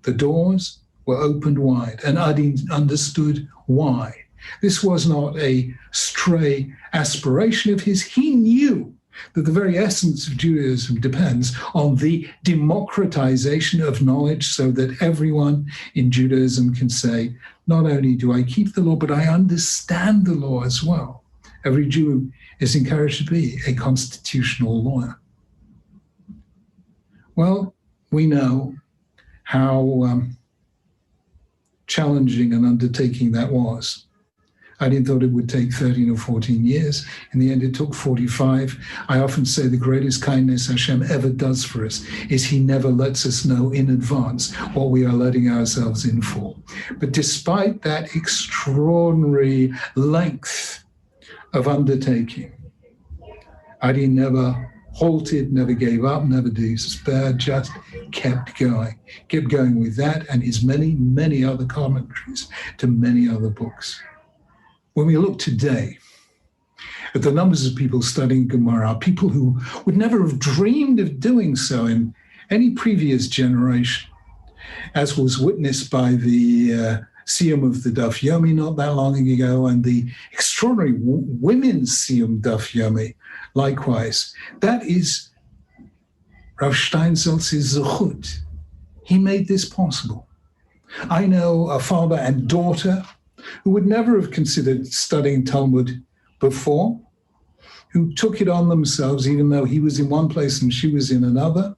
The doors were opened wide, and Adin understood why. This was not a stray aspiration of his. He knew that the very essence of Judaism depends on the democratization of knowledge so that everyone in Judaism can say, not only do I keep the law, but I understand the law as well. Every Jew is encouraged to be a constitutional lawyer. Well, we know how challenging an undertaking that was. I didn't thought it would take 13 or 14 years. In the end, it took 45. I often say the greatest kindness Hashem ever does for us is he never lets us know in advance what we are letting ourselves in for. But despite that extraordinary length of undertaking, Adi never halted, never gave up, never despaired, just kept going with that and his many, many other commentaries to many other books. When we look today at the numbers of people studying Gemara, people who would never have dreamed of doing so in any previous generation, as was witnessed by the Siyum of the Daf Yomi not that long ago, and the extraordinary women's Siyum Daf Yomi, likewise. That is Rav Steinsaltz's zechut. He made this possible. I know a father and daughter who would never have considered studying Talmud before, who took it on themselves, even though he was in one place and she was in another,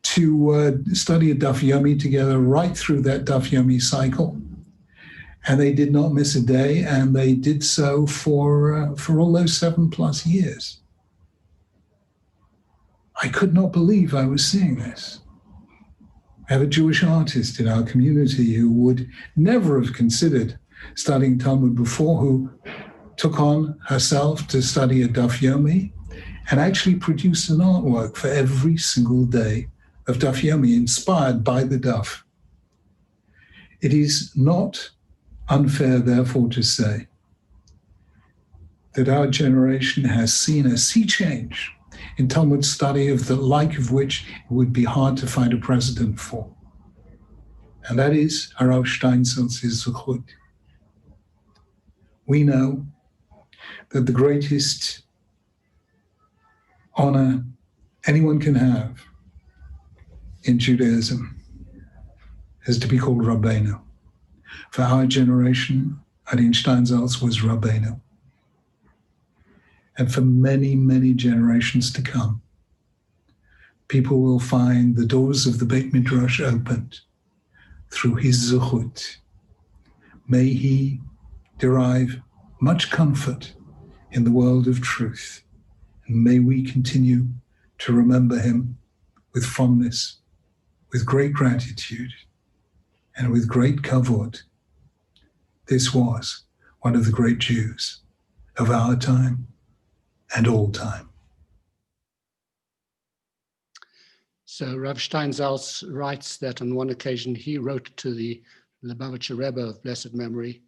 to study a Daf Yomi together right through that Daf Yomi cycle. And they did not miss a day, and they did so for all those 7+ years. I could not believe I was seeing this. I have a Jewish artist in our community who would never have considered studying Talmud before, who took on herself to study a Daf Yomi and actually produced an artwork for every single day of Daf Yomi, inspired by the Daf. It is not unfair, therefore, to say that our generation has seen a sea change in Talmud study of the like of which it would be hard to find a precedent for. And that is Harav Steinsaltz's Zuchut. We know that the greatest honor anyone can have in Judaism is to be called Rabbeinu. For our generation, Adin Steinsaltz was Rabbeinu. And for many, many generations to come, people will find the doors of the Beit Midrash opened through his Zuchut. May he derive much comfort in the world of truth. And may we continue to remember him with fondness, with great gratitude, and with great kavod. This was one of the great Jews of our time and all time. So Rav Steinsaltz writes that on one occasion he wrote to the Lubavitcher Rebbe of blessed memory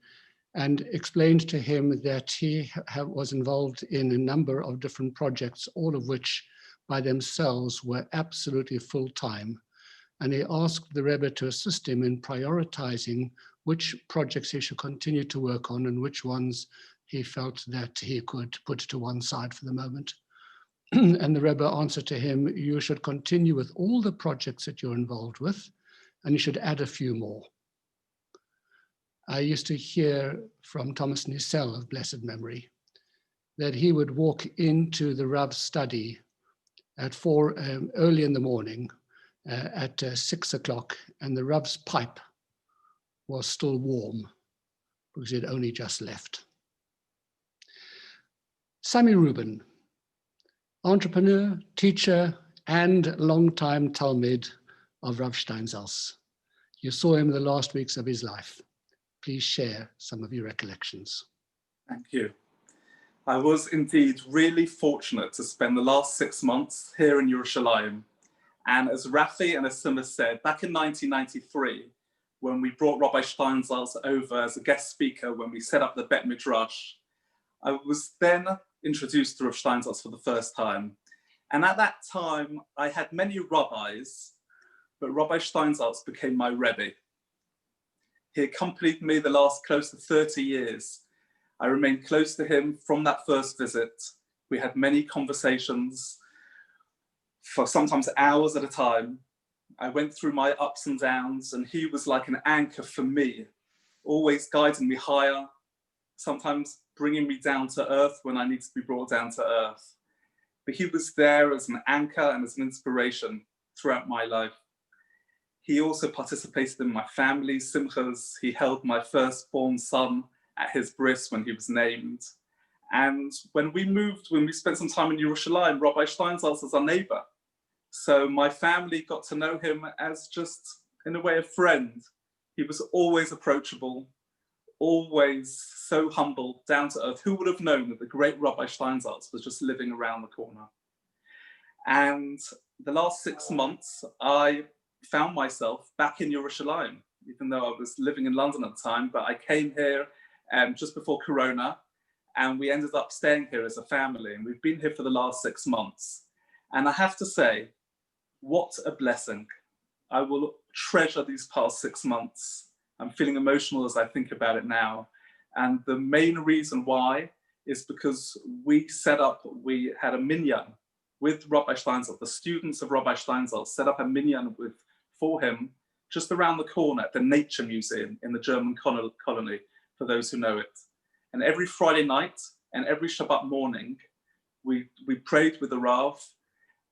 and explained to him that he was involved in a number of different projects, all of which by themselves were absolutely full-time. And he asked the Rebbe to assist him in prioritizing which projects he should continue to work on and which ones he felt that he could put to one side for the moment. And the Rebbe answered to him, you should continue with all the projects that you're involved with, and you should add a few more. I used to hear from Thomas Nissel of blessed memory that he would walk into the Rav's study at early in the morning at 6 o'clock, and the Rav's pipe was still warm because he had only just left. Sami Rubin, entrepreneur, teacher, and longtime Talmid of Rav Steinsaltz. You saw him in the last weeks of his life. Please share some of your recollections. Thank you. I was indeed really fortunate to spend the last 6 months here in Yerushalayim. And as Raphael and as Syma said, back in 1993, when we brought Rabbi Steinsaltz over as a guest speaker, when we set up the Bet Midrash, I was then introduced to Rav Steinsaltz for the first time. And at that time, I had many rabbis, but Rabbi Steinsaltz became my Rebbe. He accompanied me the last close to 30 years. I remained close to him from that first visit. We had many conversations for sometimes hours at a time. I went through my ups and downs, and he was like an anchor for me, always guiding me higher, sometimes bringing me down to earth when I needed to be brought down to earth. But he was there as an anchor and as an inspiration throughout my life. He also participated in my family's simchas. He held my firstborn son at his bris when he was named. And when we spent some time in Yerushalayim, Rabbi Steinsaltz was our neighbor. So my family got to know him as just, in a way, a friend. He was always approachable, always so humble, down to earth. Who would have known that the great Rabbi Steinsaltz was just living around the corner? And the last 6 months, I found myself back in Yerushalayim, even though I was living in London at the time, but I came here just before Corona, and we ended up staying here as a family, and we've been here for the last 6 months. And I have to say, what a blessing. I will treasure these past 6 months. I'm feeling emotional as I think about it now. And the main reason why is because we had a minyan with Rabbi Steinsaltz. The students of Rabbi Steinsaltz set up a minyan for him just around the corner at the Nature Museum in the German colony, for those who know it. And every Friday night and every Shabbat morning, we prayed with the Rav.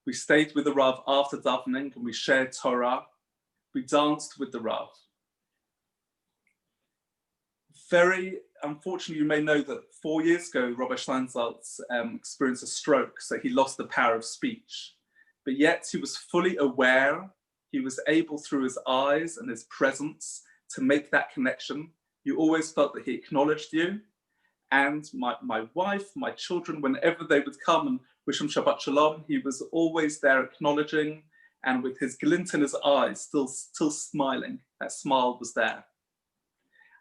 We stayed with the Rav after davening and we shared Torah. We danced with the Rav. Very unfortunately, you may know that 4 years ago, Rabbi Steinsaltz experienced a stroke, so he lost the power of speech. But yet he was fully aware. He was able, through his eyes and his presence, to make that connection. You always felt that he acknowledged you. And my wife, my children, whenever they would come and wish him Shabbat Shalom, he was always there acknowledging, and with his glint in his eyes, still smiling. That smile was there.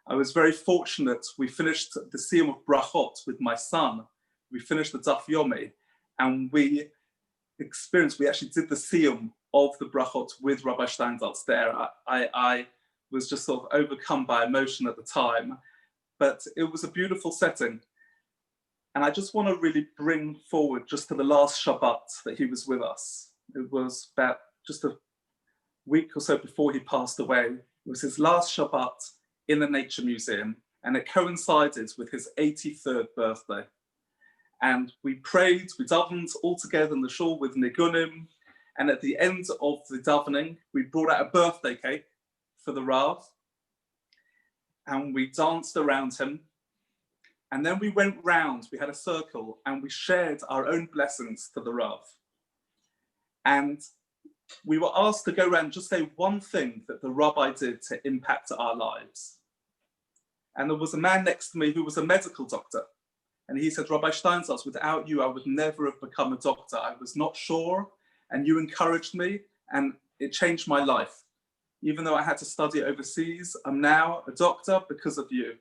I was very fortunate. We finished the Siyum of Brachot with my son. We finished the Daf Yomi, and we actually did the Siyum of the Brachot with Rabbi Steinsaltz there. I was just sort of overcome by emotion at the time, but it was a beautiful setting. And I just want to really bring forward just to the last Shabbat that he was with us. It was about just a week or so before he passed away. It was his last Shabbat in the Nature Museum, and it coincided with his 83rd birthday. And we prayed, we davened all together in the shul with nigunim, and at the end of the davening, we brought out a birthday cake for the Rav, and we danced around him. And then we went round, we had a circle, and we shared our own blessings to the Rav. And we were asked to go around and just say one thing that the rabbi did to impact our lives. And there was a man next to me who was a medical doctor. And he said, Rabbi Steinsaltz, without you, I would never have become a doctor. I was not sure, and you encouraged me, and it changed my life. Even though I had to study overseas, I'm now a doctor because of you.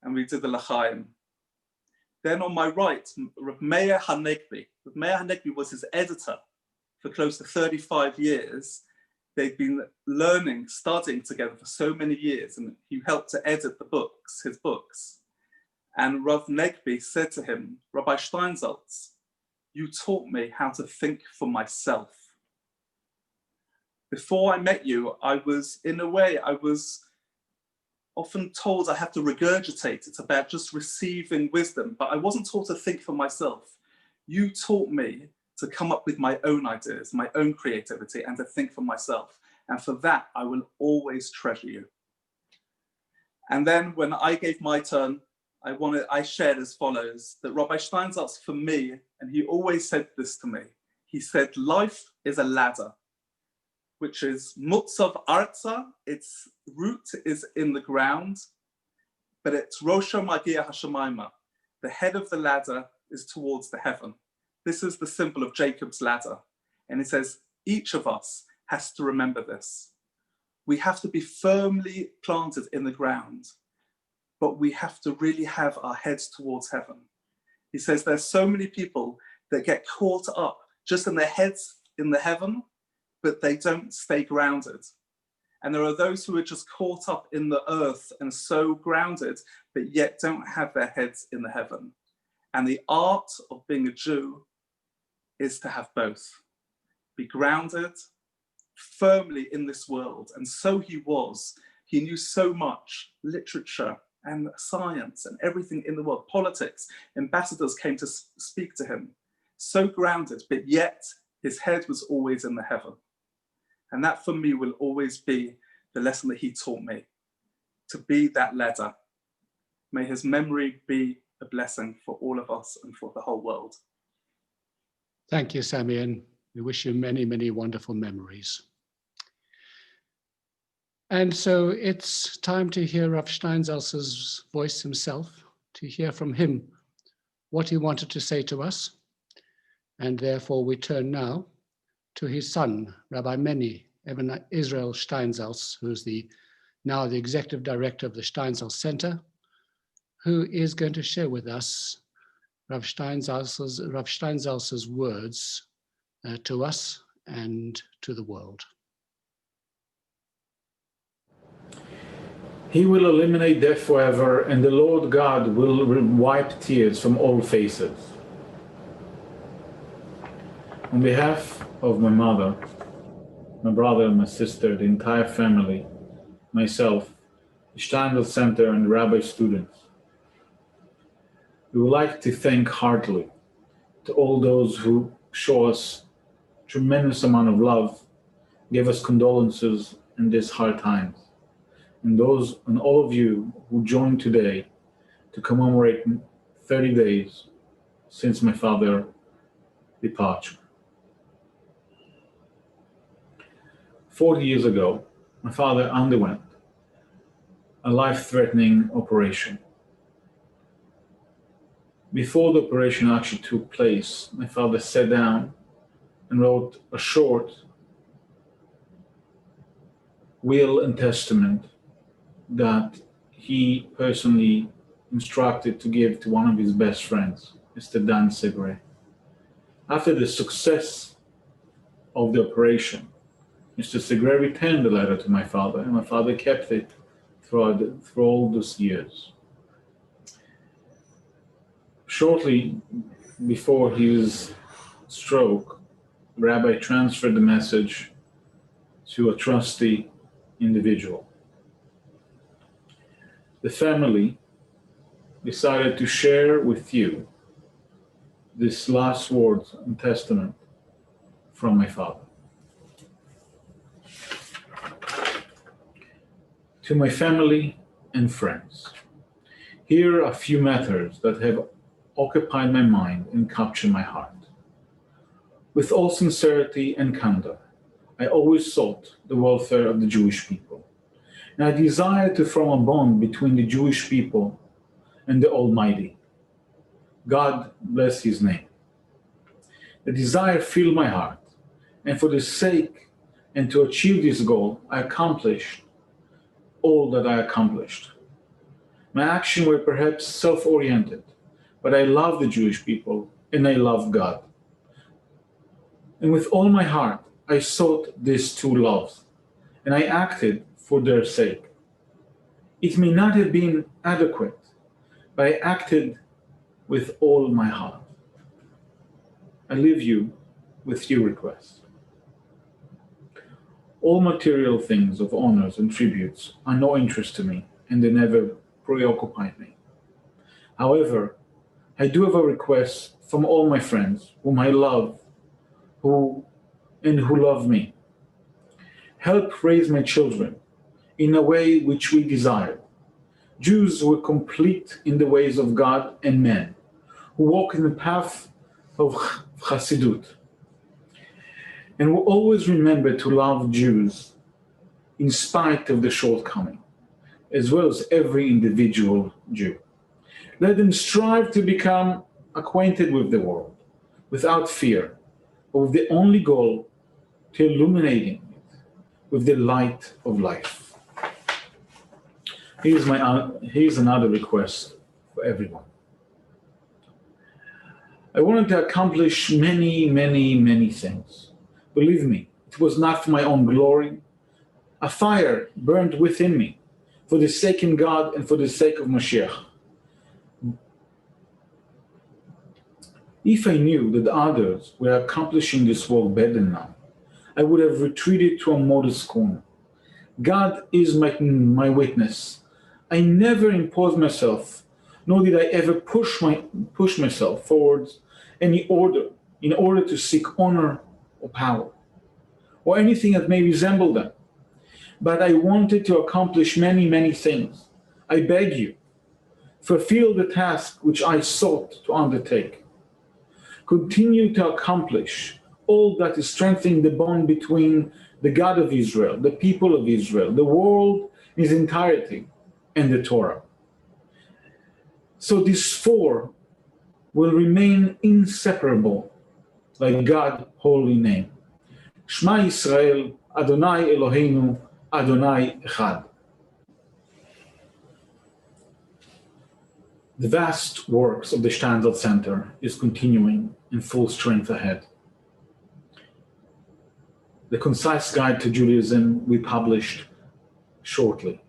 And we did the L'chaim. Then on my right, Rav Meir Hanegbi. Rav Meir Hanegbi was his editor for close to 35 years. They'd been learning, studying together for so many years, and he helped to edit the books, his books. And Rav Negbi said to him, Rabbi Steinsaltz, you taught me how to think for myself. Before I met you, I was often told I have to regurgitate. It's about just receiving wisdom, but I wasn't taught to think for myself. You taught me to come up with my own ideas, my own creativity, and to think for myself. And for that, I will always treasure you. And then when I gave my turn, I shared as follows, that Rabbi Steinsaltz, for me, and he always said this to me, he said, life is a ladder, which is mutzav arza, its root is in the ground, but it's rosho magia hashamayma, the head of the ladder is towards the heaven. This is the symbol of Jacob's ladder. And it says, each of us has to remember this. We have to be firmly planted in the ground, but we have to really have our heads towards heaven. He says there's so many people that get caught up just in their heads in the heaven, but they don't stay grounded. And there are those who are just caught up in the earth and so grounded, but yet don't have their heads in the heaven. And the art of being a Jew is to have both. Be grounded firmly in this world. And so he was. He knew so much, literature and science and everything in the world, politics. Ambassadors came to speak to him. So grounded, but yet his head was always in the heaven. And that for me will always be the lesson that he taught me, to be that ladder. May his memory be a blessing for all of us and for the whole world. Thank you, Sami, and we wish you many, many wonderful memories. And so it's time to hear Rav Steinsaltz's voice himself, to hear from him what he wanted to say to us. And therefore we turn now to his son, Rabbi Meni Eben Israel Steinsaltz, who's now the executive director of the Steinsaltz Center, who is going to share with us Rav Steinsaltz's words to us and to the world. He will eliminate death forever, and the Lord God will wipe tears from all faces. On behalf of my mother, my brother, my sister, the entire family, myself, the Steinsaltz Center, and the rabbi students. We would like to thank heartily to all those who show us tremendous amount of love, gave us condolences in these hard times, and all of you who joined today to commemorate 30 days since my father's departure. 40 years ago, my father underwent a life-threatening operation. Before the operation actually took place, my father sat down and wrote a short will and testament that he personally instructed to give to one of his best friends, Mr. Dan Segre. After the success of the operation, Mr. Segre returned the letter to my father, and my father kept it through all those years. Shortly before his stroke, the rabbi transferred the message to a trusty individual. The family decided to share with you this last words and testament from my father. To my family and friends, here are a few matters that have occupied my mind and captured my heart. With all sincerity and candor, I always sought the welfare of the Jewish people, and I desired to form a bond between the Jewish people and the Almighty. God bless His name. The desire filled my heart, and for the sake and to achieve this goal, I accomplished all that I accomplished. My actions were perhaps self-oriented, but I loved the Jewish people and I loved God. And with all my heart, I sought these two loves, and I acted for their sake. It may not have been adequate, but I acted with all my heart. I leave you with few requests. All material things of honors and tributes are no interest to me, and they never preoccupied me. However, I do have a request from all my friends whom I love, who love me. Help raise my children in a way which we desire. Jews who are complete in the ways of God and man, who walk in the path of Chassidut, and will always remember to love Jews in spite of the shortcoming, as well as every individual Jew. Let them strive to become acquainted with the world without fear, but with the only goal to illuminating it with the light of life. Here's another request for everyone. I wanted to accomplish many, many, many things. Believe me, it was not for my own glory. A fire burned within me for the sake of God and for the sake of Mashiach. If I knew that others were accomplishing this work better now, I would have retreated to a modest corner. God is my witness. I never imposed myself, nor did I ever push myself forwards in order to seek honor or power, or anything that may resemble them. But I wanted to accomplish many, many things. I beg you, fulfill the task which I sought to undertake. Continue to accomplish all that is strengthening the bond between the God of Israel, the people of Israel, the world in its entirety, and the Torah. So these four will remain inseparable, like God's holy name. Shema Yisrael, Adonai Eloheinu, Adonai Echad. The vast works of the Steinsaltz Center is continuing in full strength ahead. The concise guide to Judaism we published shortly,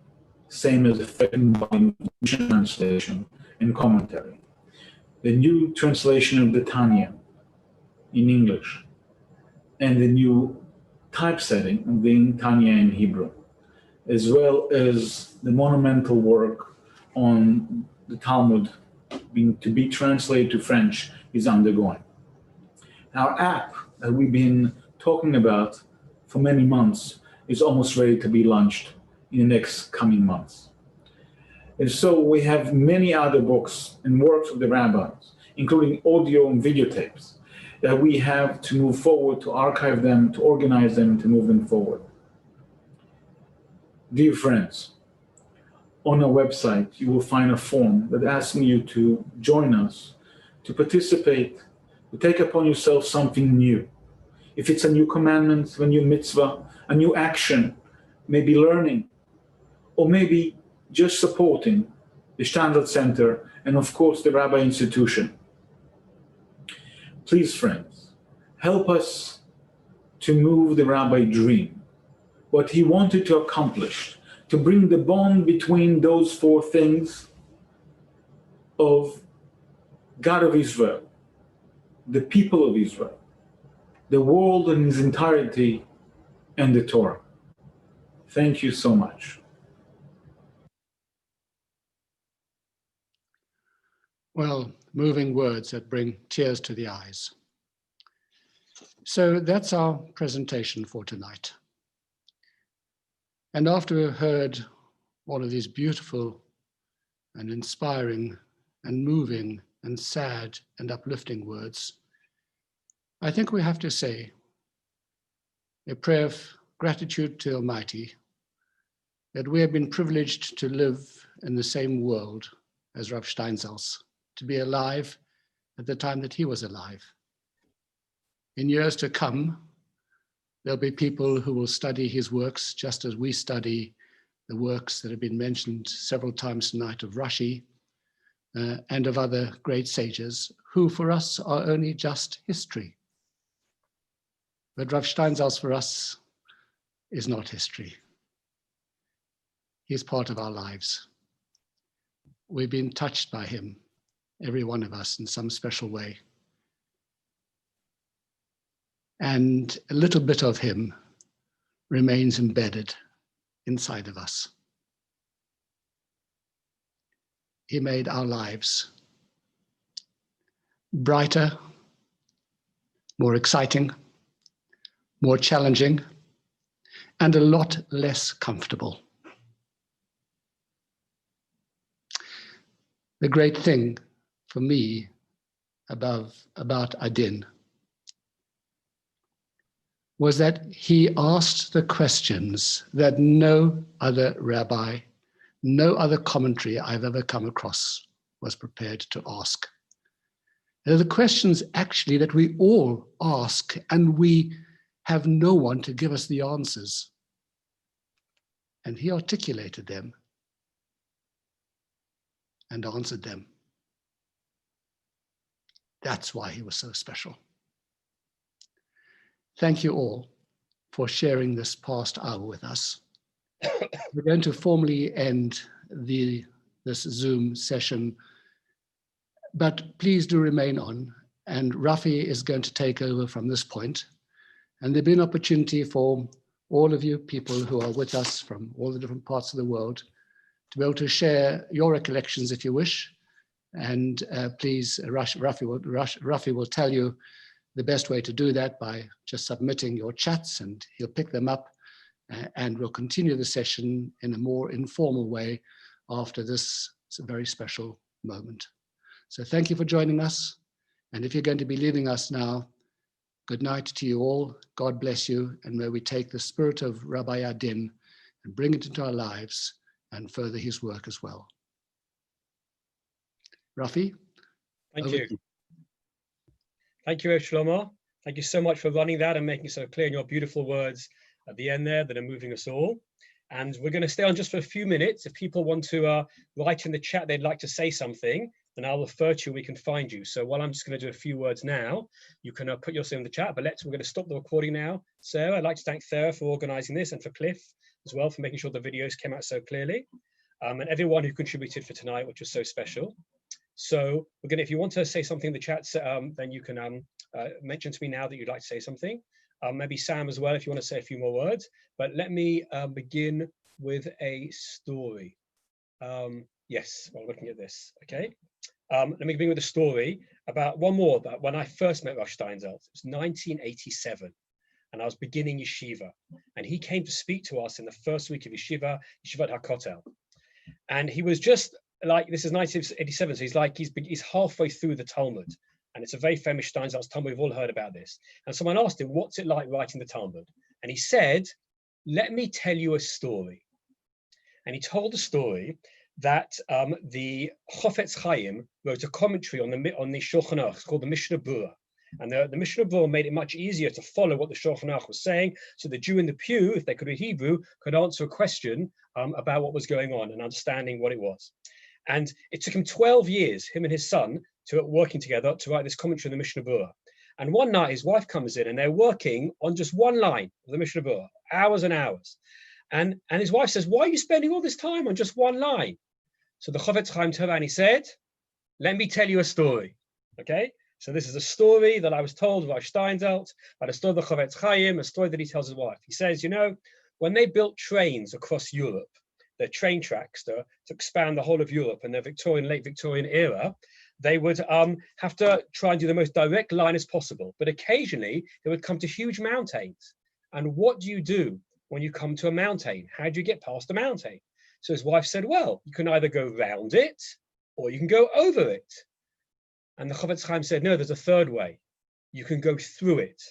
same as the second volume translation and commentary. The new translation of the Tanya in English, and the new typesetting of the Tanya in Hebrew, as well as the monumental work on the Talmud to be translated to French is undergoing. Our app that we've been talking about for many months is almost ready to be launched in the next coming months. And so we have many other books and works of the rabbis, including audio and videotapes, that we have to move forward, to archive them, to organize them, to move them forward. Dear friends, on our website, you will find a form that asks you to join us, to participate, to take upon yourself something new. If it's a new commandment, a new mitzvah, a new action, maybe learning, or maybe just supporting the Steinsaltz Center and of course the Rabbi Institution. Please, friends, help us to move the Rabbi dream, what he wanted to accomplish, to bring the bond between those four things of God of Israel, the people of Israel, the world in its entirety, and the Torah. Thank you so much. Well, moving words that bring tears to the eyes. So that's our presentation for tonight. And after we've heard all of these beautiful and inspiring and moving and sad and uplifting words, I think we have to say a prayer of gratitude to Almighty that we have been privileged to live in the same world as Rav Steinsaltz, to be alive at the time that he was alive. In years to come, there'll be people who will study his works just as we study the works that have been mentioned several times tonight of Rashi and of other great sages, who for us are only just history. But Rav Steinsaltz for us is not history. He's part of our lives. We've been touched by him, every one of us, in some special way. And a little bit of him remains embedded inside of us. He made our lives brighter, more exciting, more challenging, and a lot less comfortable. The great thing for me about Adin was that he asked the questions that no other rabbi, no other commentary I've ever come across was prepared to ask. They're the questions actually that we all ask, and we have no one to give us the answers. And he articulated them and answered them. That's why he was so special. Thank you all for sharing this past hour with us. We're going to formally end this Zoom session, but please do remain on, and Rafi is going to take over from this point. And there'll be an opportunity for all of you people who are with us from all the different parts of the world to be able to share your recollections if you wish. And please, Rafi will tell you the best way to do that by just submitting your chats, and he'll pick them up, and we'll continue the session in a more informal way after this very special moment. So thank you for joining us. And if you're going to be leaving us now, good night to you all. God bless you. And may we take the spirit of Rabbi Adin and bring it into our lives and further his work as well. Rafi? Thank you. Thank you, Shlomo. Thank you so much for running that and making it so clear in your beautiful words at the end there that are moving us all. And we're going to stay on just for a few minutes. If people want to write in the chat they'd like to say something, then I'll refer to you, we can find you. So while I'm just going to do a few words now, you can put yourself in the chat, but we're going to stop the recording now. Sarah, I'd like to thank Sarah for organizing this, and for Cliff as well for making sure the videos came out so clearly, and everyone who contributed for tonight, which was so special. So we're going to, if you want to say something in the chat, then you can mention to me now that you'd like to say something. maybe Sam as well, if you want to say a few more words. But let me begin with a story. Yes, while looking at this, okay. Let me begin with a story about one more, that when I first met Rav Steinsaltz. It was 1987, and I was beginning yeshiva, and he came to speak to us in the first week of yeshiva at HaKotel. And he was just like, this is 1987, so he's like, he's halfway through the Talmud. And it's a very famous Steinsaltz Talmud, we've all heard about this. And someone asked him, what's it like writing the Talmud? And he said, let me tell you a story. And he told a story that the Chofetz Chaim wrote a commentary on the Shulchan Aruch. It's called the Mishnah Berurah. And the Mishnah Berurah made it much easier to follow what the Shulchan Aruch was saying, so the Jew in the pew, if they could read Hebrew, could answer a question about what was going on and understanding what it was. And it took him 12 years, him and his son, working together to write this commentary on the Mishnah Berurah. And one night his wife comes in and they're working on just one line of the Mishnah Berurah, hours and hours. And his wife says, why are you spending all this time on just one line? So the Chofetz Chaim turned around and he said, let me tell you a story, okay? So this is a story that I was told by Steinsaltz, about a story of the Chofetz Chaim, a story that he tells his wife. He says, you know, when they built trains across Europe, their train tracks to expand the whole of Europe in the late Victorian era, they would have to try and do the most direct line as possible. But occasionally they would come to huge mountains. And what do you do when you come to a mountain? How do you get past a mountain? So his wife said, well, you can either go round it or you can go over it. And the Chofetz Chaim said, no, there's a third way. You can go through it.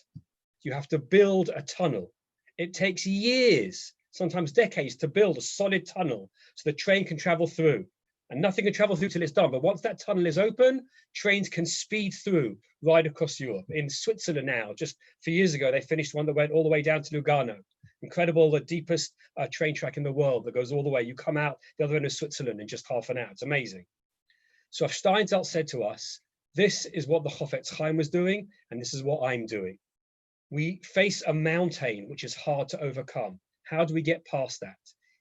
You have to build a tunnel. It takes years, sometimes decades, to build a solid tunnel so the train can travel through. And nothing can travel through till it's done. But once that tunnel is open, trains can speed through right across Europe. In Switzerland now, just a few years ago, they finished one that went all the way down to Lugano. Incredible, the deepest train track in the world that goes all the way. You come out the other end of Switzerland in just half an hour. It's amazing. So Steinsaltz said to us, this is what the Chofetz Chaim was doing, and this is what I'm doing. We face a mountain which is hard to overcome. How do we get past that?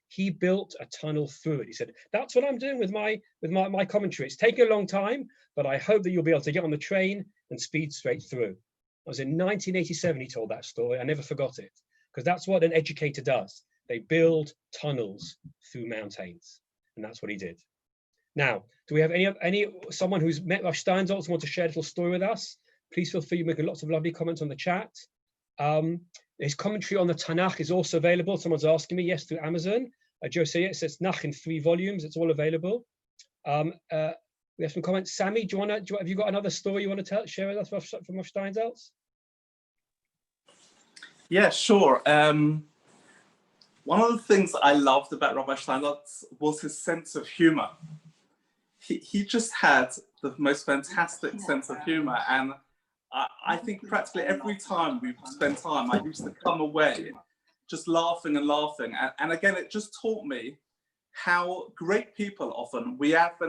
He built a tunnel through it. He said, that's what I'm doing with my commentary. It's taken a long time, but I hope that you'll be able to get on the train and speed straight through. It was in 1987 he told that story. I never forgot it, because that's what an educator does. They build tunnels through mountains, and that's what he did. Now, do we have someone who's met Rav Steinsaltz want to share a little story with us? Please feel free to make lots of lovely comments on the chat. His commentary on the Tanakh is also available. Someone's asking me, yes, through Amazon. Joe said, yes, it's Nach in 3 volumes. It's all available. We have some comments. Sami, have you got another story you want to share with us from Rav Steinsaltz? Yeah, sure. One of the things I loved about Rabbi Steinsaltz was his sense of humor. He just had the most fantastic sense of humor, and I think practically every time we spent time, I used to come away just laughing and laughing. And again, it just taught me how great people often, we have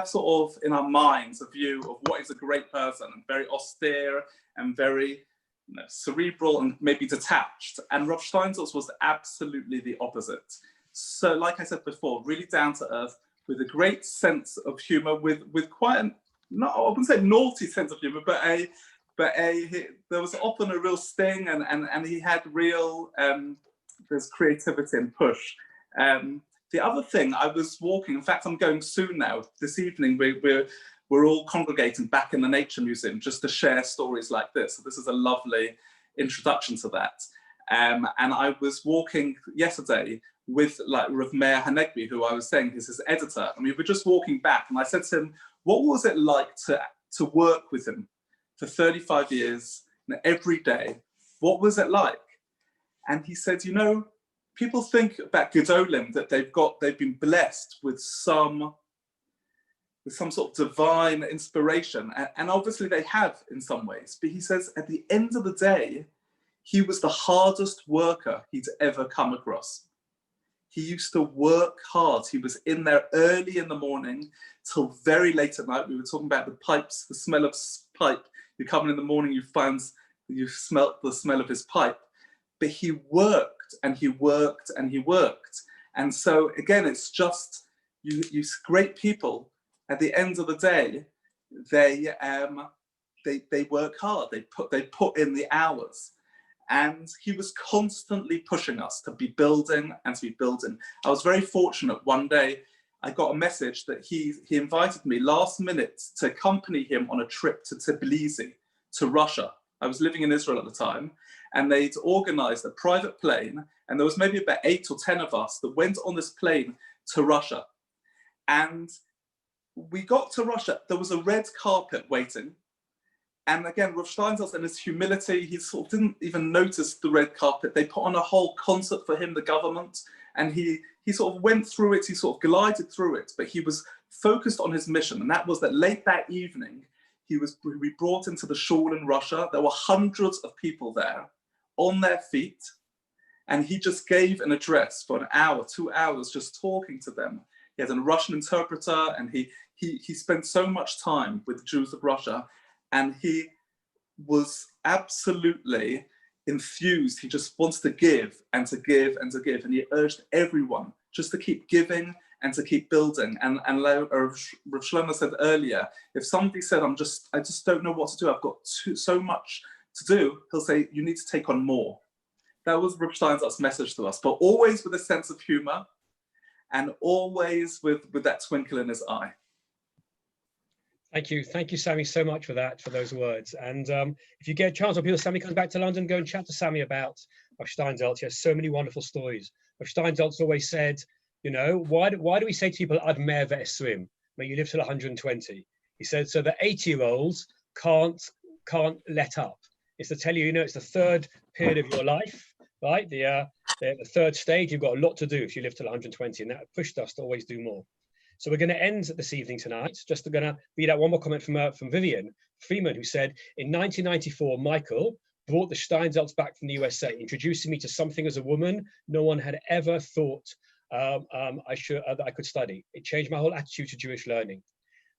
sort of in our minds a view of what is a great person, and very austere and very cerebral and maybe detached. And Rav Steinsaltz was absolutely the opposite. So like I said before, really down to earth, with a great sense of humor, with quite I wouldn't say naughty sense of humor, but there was often a real sting, and he had real there's creativity and push. The other thing, I was walking, in fact I'm going soon now, this evening we're all congregating back in the Nature Museum just to share stories like this. So this is a lovely introduction to that. And I was walking yesterday with Rav Meir Hanegbi, who I was saying is his editor, and we were just walking back, and I said to him, what was it like to work with him for 35 years, every day? What was it like? And he said, you know, people think about Gedolim that they've been blessed with some sort of divine inspiration, and obviously they have in some ways, but he says at the end of the day, he was the hardest worker he'd ever come across. He used to work hard. He was in there early in the morning till very late at night. We were talking about the pipes, the smell of pipe. You come in the morning, you smelt the smell of his pipe. But he worked and he worked and he worked. And so again, it's just you great people. At the end of the day, they work hard. They put in the hours. And he was constantly pushing us to be building and to be building. I was very fortunate. One day I got a message that he invited me last minute to accompany him on a trip to Tbilisi, to Russia. I was living in Israel at the time, and they'd organized a private plane, and there was maybe about 8 or 10 of us that went on this plane to Russia. And we got to Russia, there was a red carpet waiting. And again, Rav Steinsaltz in his humility, he sort of didn't even notice the red carpet. They put on a whole concert for him, the government, and he sort of went through it, he sort of glided through it, but he was focused on his mission. And that was that late that evening, we brought into the shul in Russia. There were hundreds of people there on their feet. And he just gave an address for an hour, 2 hours, just talking to them. He had a Russian interpreter, and he spent so much time with the Jews of Russia. And he was absolutely enthused. He just wants to give and to give and to give. And he urged everyone just to keep giving and to keep building. And like Rav Shlomo said earlier, if somebody said, I just don't know what to do, I've got so much to do, he'll say, you need to take on more. That was Rav Steinsaltz's message to us, but always with a sense of humor and always with that twinkle in his eye. Thank you, Sami, so much for that, for those words. And if you get a chance, or people, Sami comes back to London, go and chat to Sami about Rav Steinsaltz. He has so many wonderful stories. Rav Steinsaltz always said, you know, why do we say to people, ad mer ve'esrim, may you live till 120? He said, so the 80-year-olds can't let up. It's to tell you, you know, it's the third period of your life, right? The third stage, you've got a lot to do if you live till 120, and that pushed us to always do more. So we're going to end this evening tonight. Just going to read out one more comment from Vivian Freeman, who said, in 1994, Michael brought the Steinsaltz back from the USA, introducing me to something as a woman no one had ever thought I could study. It changed my whole attitude to Jewish learning.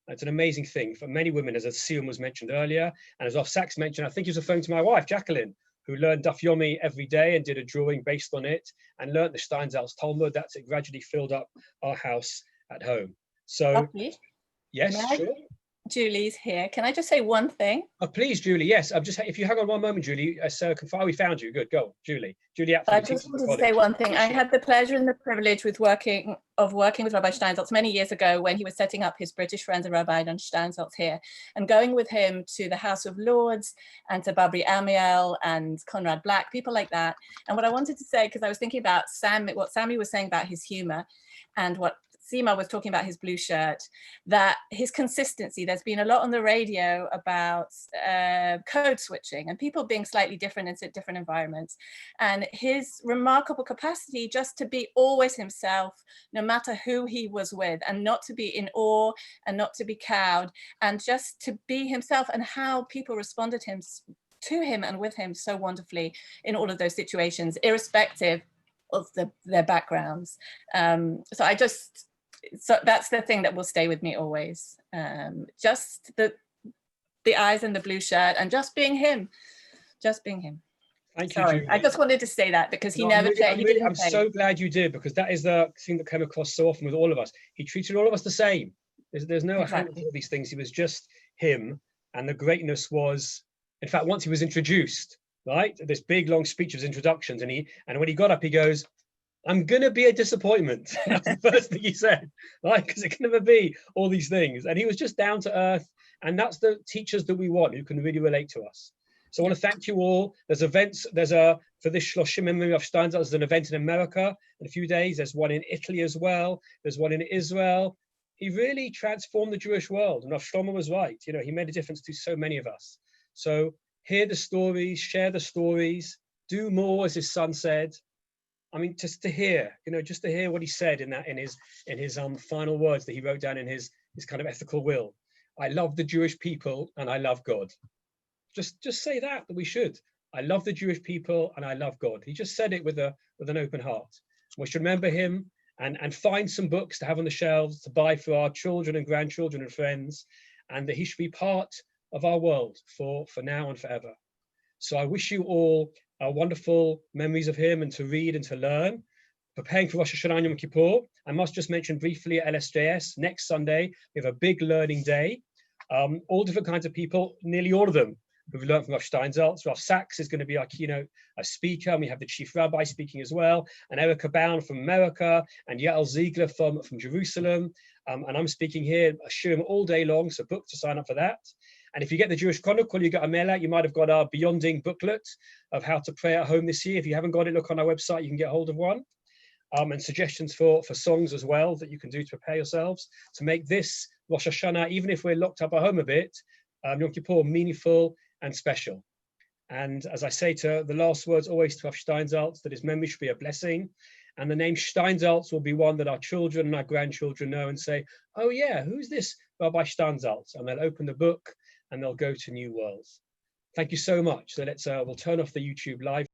It's an amazing thing for many women, as Syma was mentioned earlier, and as Rav Sachs mentioned, I think he was referring to my wife, Jacqueline, who learned Daf Yomi every day and did a drawing based on it, and learned the Steinsaltz Talmud. That's it gradually filled up our house at home. So, yes, sure. Julie's here. Can I just say one thing? Oh, please, Julie. Yes, I'm just. If you hang on one moment, Julie. So we found you. Good. Go, Julie. Julie. I just wanted to say one thing. I had the pleasure and the privilege with working with Rabbi Steinsaltz many years ago when he was setting up his British friends and Rabbi Adin Steinsaltz here, and going with him to the House of Lords and to Babri Amiel and Conrad Black, people like that. And what I wanted to say, because I was thinking about what Sami was saying about his humor, and what Syma was talking about his blue shirt, that his consistency, there's been a lot on the radio about code switching and people being slightly different in different environments, and his remarkable capacity just to be always himself, no matter who he was with, and not to be in awe and not to be cowed, and just to be himself, and how people responded to him and with him so wonderfully in all of those situations, irrespective of their backgrounds. So that's the thing that will stay with me always. Just the eyes and the blue shirt, and just being him. Thank you, Julie. I just wanted to say that because he never changed. I'm so glad you did, because that is the thing that came across so often with all of us. He treated all of us the same. There's no account of these things. He was just him, and the greatness was, in fact, once he was introduced, right? This big long speech of his introductions, and when he got up, he goes, I'm going to be a disappointment. That's the first thing he said, right? Because it can never be all these things. And he was just down to earth. And that's the teachers that we want, who can really relate to us. So I want to thank you all. There's events, for this Shloshim memory of Steinsaltz, there's an event in America in a few days. There's one in Italy as well. There's one in Israel. He really transformed the Jewish world. And Rav Shlomo was right. You know, he made a difference to so many of us. So hear the stories, share the stories, do more, as his son said. I mean, just to hear what he said in his final words that he wrote down in his kind of ethical will. I love the Jewish people and I love God. Just say that we should. I love the Jewish people and I love God. He just said it with an open heart. We should remember him and find some books to have on the shelves to buy for our children and grandchildren and friends, and that he should be part of our world for now and forever. So I wish you all wonderful memories of him, and to read and to learn. Preparing for Rosh Hashanah and Yom Kippur, I must just mention briefly at LSJS, next Sunday, we have a big learning day. All different kinds of people, nearly all of them who've learned from Rav Steinsaltz. Rav Sachs is going to be our keynote speaker, and we have the chief rabbi speaking as well, and Erica Bound from America, and Yael Ziegler from Jerusalem. And I'm speaking here, a shirim all day long, so book to sign up for that. And if you get the Jewish Chronicle, you got a mail out, you might have got our Beyonding booklet of how to pray at home this year. If you haven't got it, look on our website, you can get hold of one. And suggestions for songs as well that you can do to prepare yourselves to make this Rosh Hashanah, even if we're locked up at home a bit, Yom Kippur, meaningful and special. And as I say to the last words always to Rav Steinsaltz, that his memory should be a blessing. And the name Steinsaltz will be one that our children and our grandchildren know and say, oh yeah, who's this Rabbi Steinsaltz? And they'll open the book and they'll go to new worlds. Thank you so much. So we'll turn off the YouTube live.